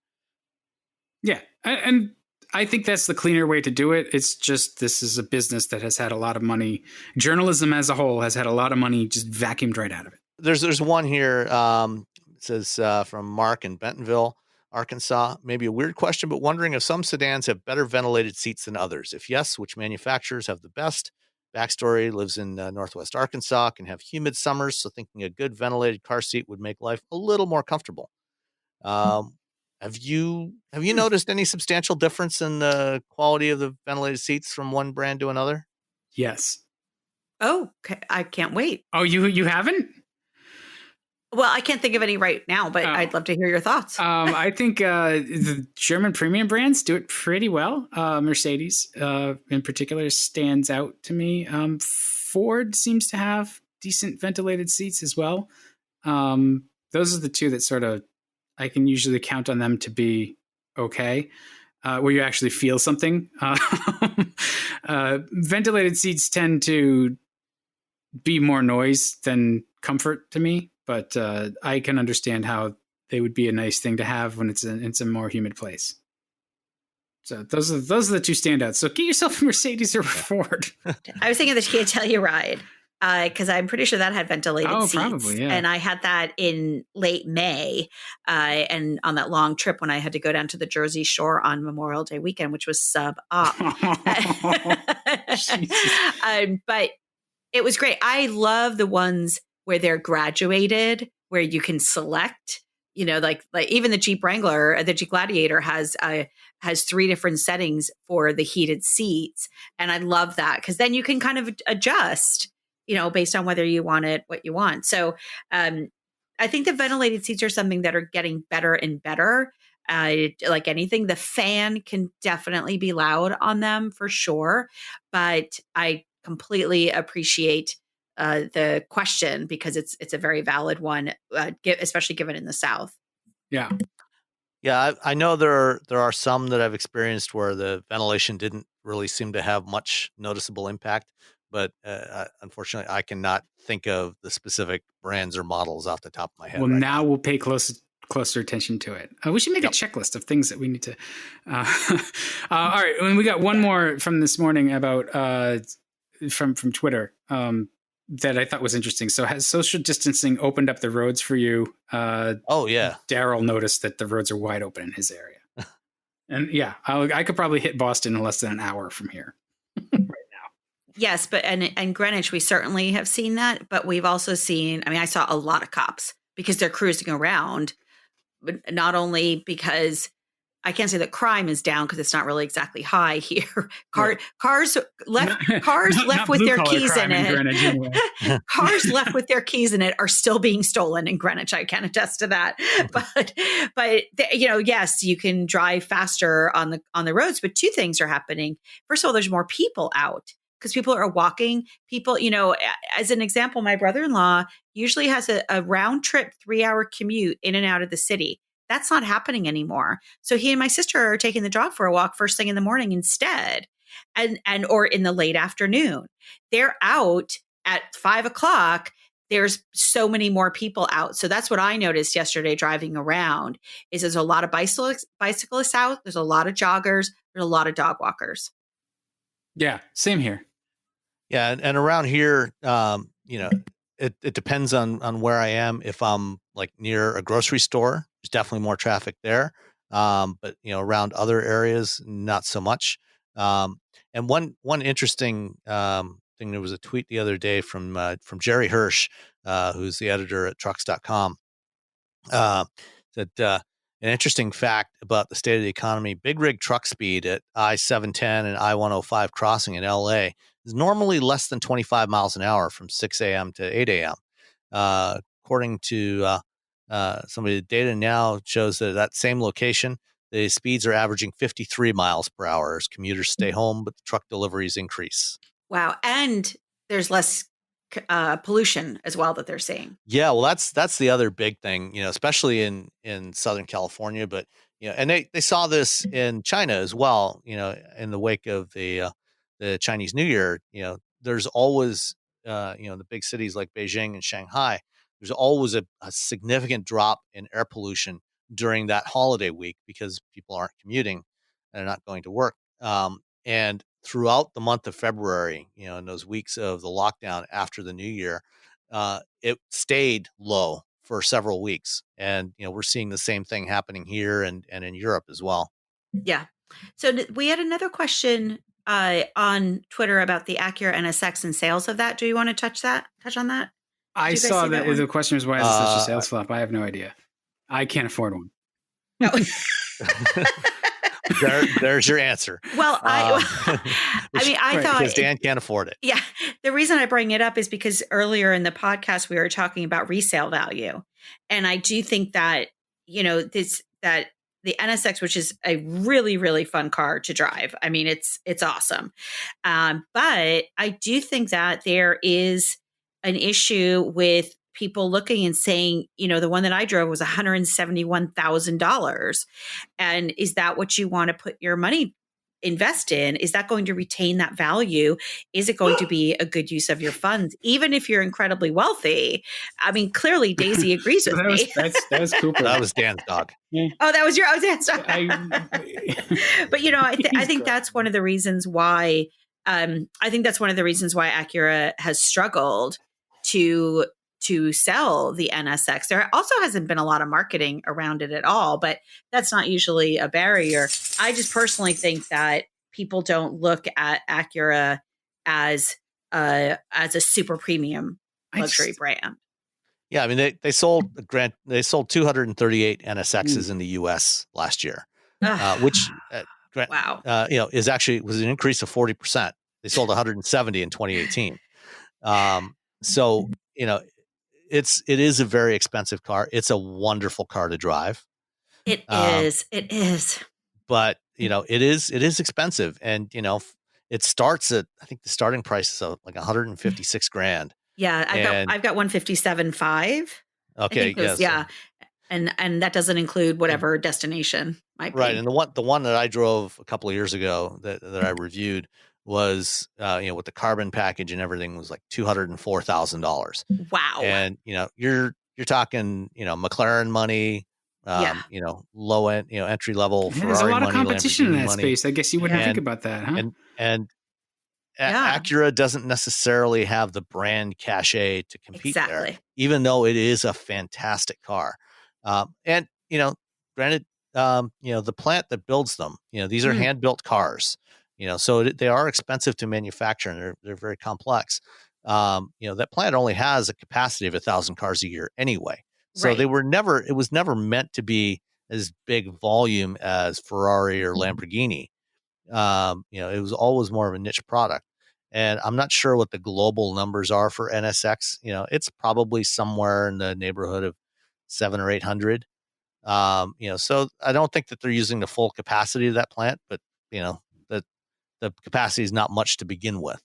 Yeah. And I think that's the cleaner way to do it. It's just, this is a business that has had a lot of money. Journalism as a whole has had a lot of money just vacuumed right out of it. There's one here. It says from Mark in Bentonville, Arkansas. Maybe a weird question, but wondering if some sedans have better ventilated seats than others. If yes, which manufacturers have the best? Backstory: lives in Northwest Arkansas, can have humid summers, so thinking a good ventilated car seat would make life a little more comfortable. Have you noticed any substantial difference in the quality of the ventilated seats from one brand to another? Yes. Oh, okay. I can't wait. Oh, you haven't? Well, I can't think of any right now, but I'd love to hear your thoughts. I think the German premium brands do it pretty well. Mercedes, in particular, stands out to me. Ford seems to have decent ventilated seats as well. Those are the two that sort of, I can usually count on them to be okay, where you actually feel something. Ventilated seats tend to be more noise than comfort to me, but I can understand how they would be a nice thing to have when it's a more humid place. So those are the two standouts. So get yourself a Mercedes or a Ford. I was thinking the Kia Telluride, because I'm pretty sure that had ventilated seats. Probably, yeah. And I had that in late May, and on that long trip when I had to go down to the Jersey Shore on Memorial Day weekend, which was sub-op. But it was great. I love the ones where they're graduated, where you can select, like even the Jeep Wrangler, the Jeep Gladiator has 3 different settings for the heated seats. And I love that, because then you can kind of adjust, based on whether you want it, what you want. So I think the ventilated seats are something that are getting better and better. Like anything, the fan can definitely be loud on them for sure. But I completely appreciate the question, because it's a very valid one, especially given in the South. Yeah. Yeah, I know there are some that I've experienced where the ventilation didn't really seem to have much noticeable impact, but unfortunately, I cannot think of the specific brands or models off the top of my head. Well, now we'll pay closer attention to it. We should make a checklist of things that we need to. All right, and we got one more from this morning about from Twitter that I thought was interesting. So, has social distancing opened up the roads for you? Oh yeah, Daryl noticed that the roads are wide open in his area, and yeah, I could probably hit Boston in less than an hour from here right now. Yes, but and Greenwich, we certainly have seen that, but we've also seen. I mean, I saw a lot of cops because they're cruising around, but not only because I can't say that crime is down, because it's not really exactly high here. Cars left with their keys in it. Anyway. Cars left with their keys in it are still being stolen in Greenwich. I can attest to that. But yes, you can drive faster on the roads. But 2 things are happening. First of all, there's more people out, because people are walking. People, as an example, my brother-in-law usually has a round trip 3-hour commute in and out of the city. That's not happening anymore. So he and my sister are taking the dog for a walk first thing in the morning instead, or in the late afternoon. They're out at 5:00. There's so many more people out. So that's what I noticed yesterday driving around. Is there's a lot of bicyclists out. There's a lot of joggers. There's a lot of dog walkers. Yeah, same here. Yeah, and around here, it depends on where I am. If I'm like near a grocery store, there's definitely more traffic there. but around other areas, not so much. And one interesting thing, there was a tweet the other day from Jerry Hirsch, who's the editor at trucks.com, that an interesting fact about the state of the economy: big rig truck speed at I-710 and I-105 crossing in LA is normally less than 25 miles an hour from 6 a.m. to 8 a.m. According to somebody, the data now shows that at that same location, the speeds are averaging 53 miles per hour as commuters stay home, but the truck deliveries increase. Wow. And there's less pollution as well that they're seeing. Yeah, well, that's the other big thing, especially in Southern California, but and they saw this in China as well, in the wake of the Chinese New Year. There's always the big cities like Beijing and Shanghai, there's always a significant drop in air pollution during that holiday week because people aren't commuting and are not going to work. And throughout the month of February, in those weeks of the lockdown after the new year, it stayed low for several weeks. And, we're seeing the same thing happening here and in Europe as well. Yeah. So we had another question on Twitter about the Acura NSX and sales of that. Do you want to touch on that? I saw that the question was, why is it such a sales flop? I have no idea. I can't afford one. No. There's your answer. Well, I thought because Dan can't afford it. Yeah. The reason I bring it up is because earlier in the podcast, we were talking about resale value. And I do think that, that the NSX, which is a really, really fun car to drive. I mean, it's awesome. But I do think that there is an issue with people looking and saying, the one that I drove was $171,000. And is that what you want to put your money invest in? Is that going to retain that value? Is it going to be a good use of your funds, even if you're incredibly wealthy? I mean, clearly Daisy agrees with me. That was Cooper. That was Dan's dog. Yeah. Oh, that was Dan's dog. But I think that's one of the reasons why. Acura has struggled to sell the NSX. There also hasn't been a lot of marketing around it at all, but that's not usually a barrier. I just personally think that people don't look at Acura as a super premium luxury brand. Yeah, I mean they sold 238 NSXs in the U.S. last year, which wow, was an increase of 40%. They sold 170 in 2018. So it is a very expensive car. It's a wonderful car to drive. It is. But it is expensive, and it starts at, I think the starting price is like $156,000. Yeah, I've got 157.5. Okay, yes, yeah, and that doesn't include whatever destination might be. Right, and the one that I drove a couple of years ago that I reviewed was with the carbon package and everything was like $204,000. Wow. And you're talking McLaren money, low end, entry level Ferrari. There's a lot of competition in that money. Space. I guess you wouldn't think about that, huh? And Acura doesn't necessarily have the brand cachet to compete there, even though it is a fantastic car. And granted, the plant that builds them, these are hand built cars. So they are expensive to manufacture, and they're very complex. That plant only has a capacity of 1,000 cars a year anyway. So it was never meant to be as big volume as Ferrari or Lamborghini. It was always more of a niche product. And I'm not sure what the global numbers are for NSX. It's probably somewhere in the neighborhood of 700 or 800. So I don't think that they're using the full capacity of that plant, but the capacity is not much to begin with.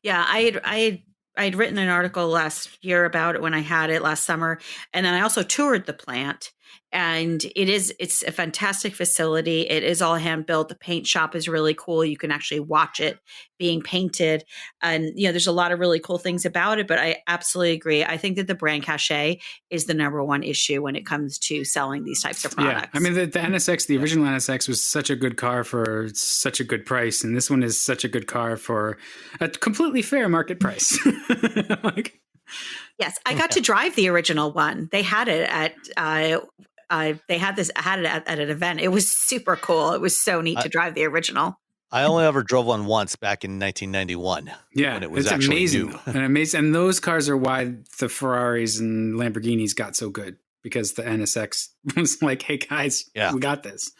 Yeah, I had written an article last year about it when I had it last summer, and then I also toured the plant. And it's a fantastic facility. It is all hand built. The paint shop is really cool. You can actually watch it being painted. And, there's a lot of really cool things about it, but I absolutely agree. I think that the brand cachet is the number one issue when it comes to selling these types of products. Yeah. I mean, the NSX, the original NSX was such a good car for such a good price. And this one is such a good car for a completely fair market price. Yes, I got to drive the original one. They had it at they had it at an event. It was super cool. It was so neat to drive the original. I only ever drove one once back in 1991. Yeah, when it was it's actually amazing. new. And those cars are why the Ferraris and Lamborghinis got so good, because the NSX was like, hey guys, we got this.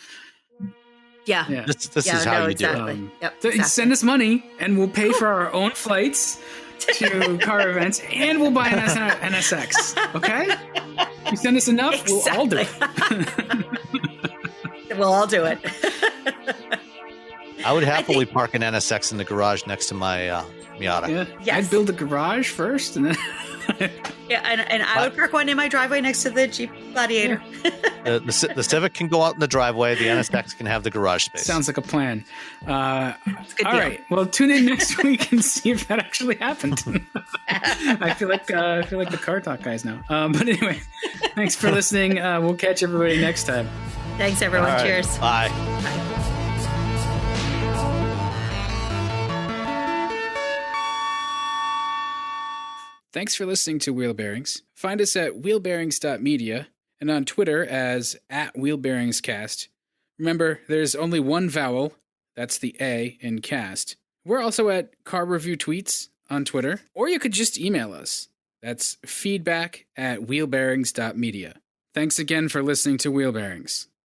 Yeah. This is how you do it. Exactly. Send us money and we'll pay for our own flights to car events, and we'll buy an NSX. Okay? You send us enough, we'll all do it. We'll all do it. I would happily park an NSX in the garage next to my Miata. Yeah. Yes. I'd build a garage first, and then and I would park one in my driveway next to the Jeep Gladiator. The Civic can go out in the driveway. The NSX can have the garage space. Sounds like a plan. All right. Well, tune in next week and see if that actually happened. I feel like the car talk guys now. But anyway, thanks for listening. We'll catch everybody next time. Thanks, everyone. Right. Cheers. Bye. Bye. Thanks for listening to Wheel Bearings. Find us at wheelbearings.media and on Twitter as @wheelbearingscast. Remember, there's only one vowel, that's the A in cast. We're also at Car Review Tweets on Twitter, or you could just email us. That's feedback@wheelbearings.media. Thanks again for listening to Wheel Bearings.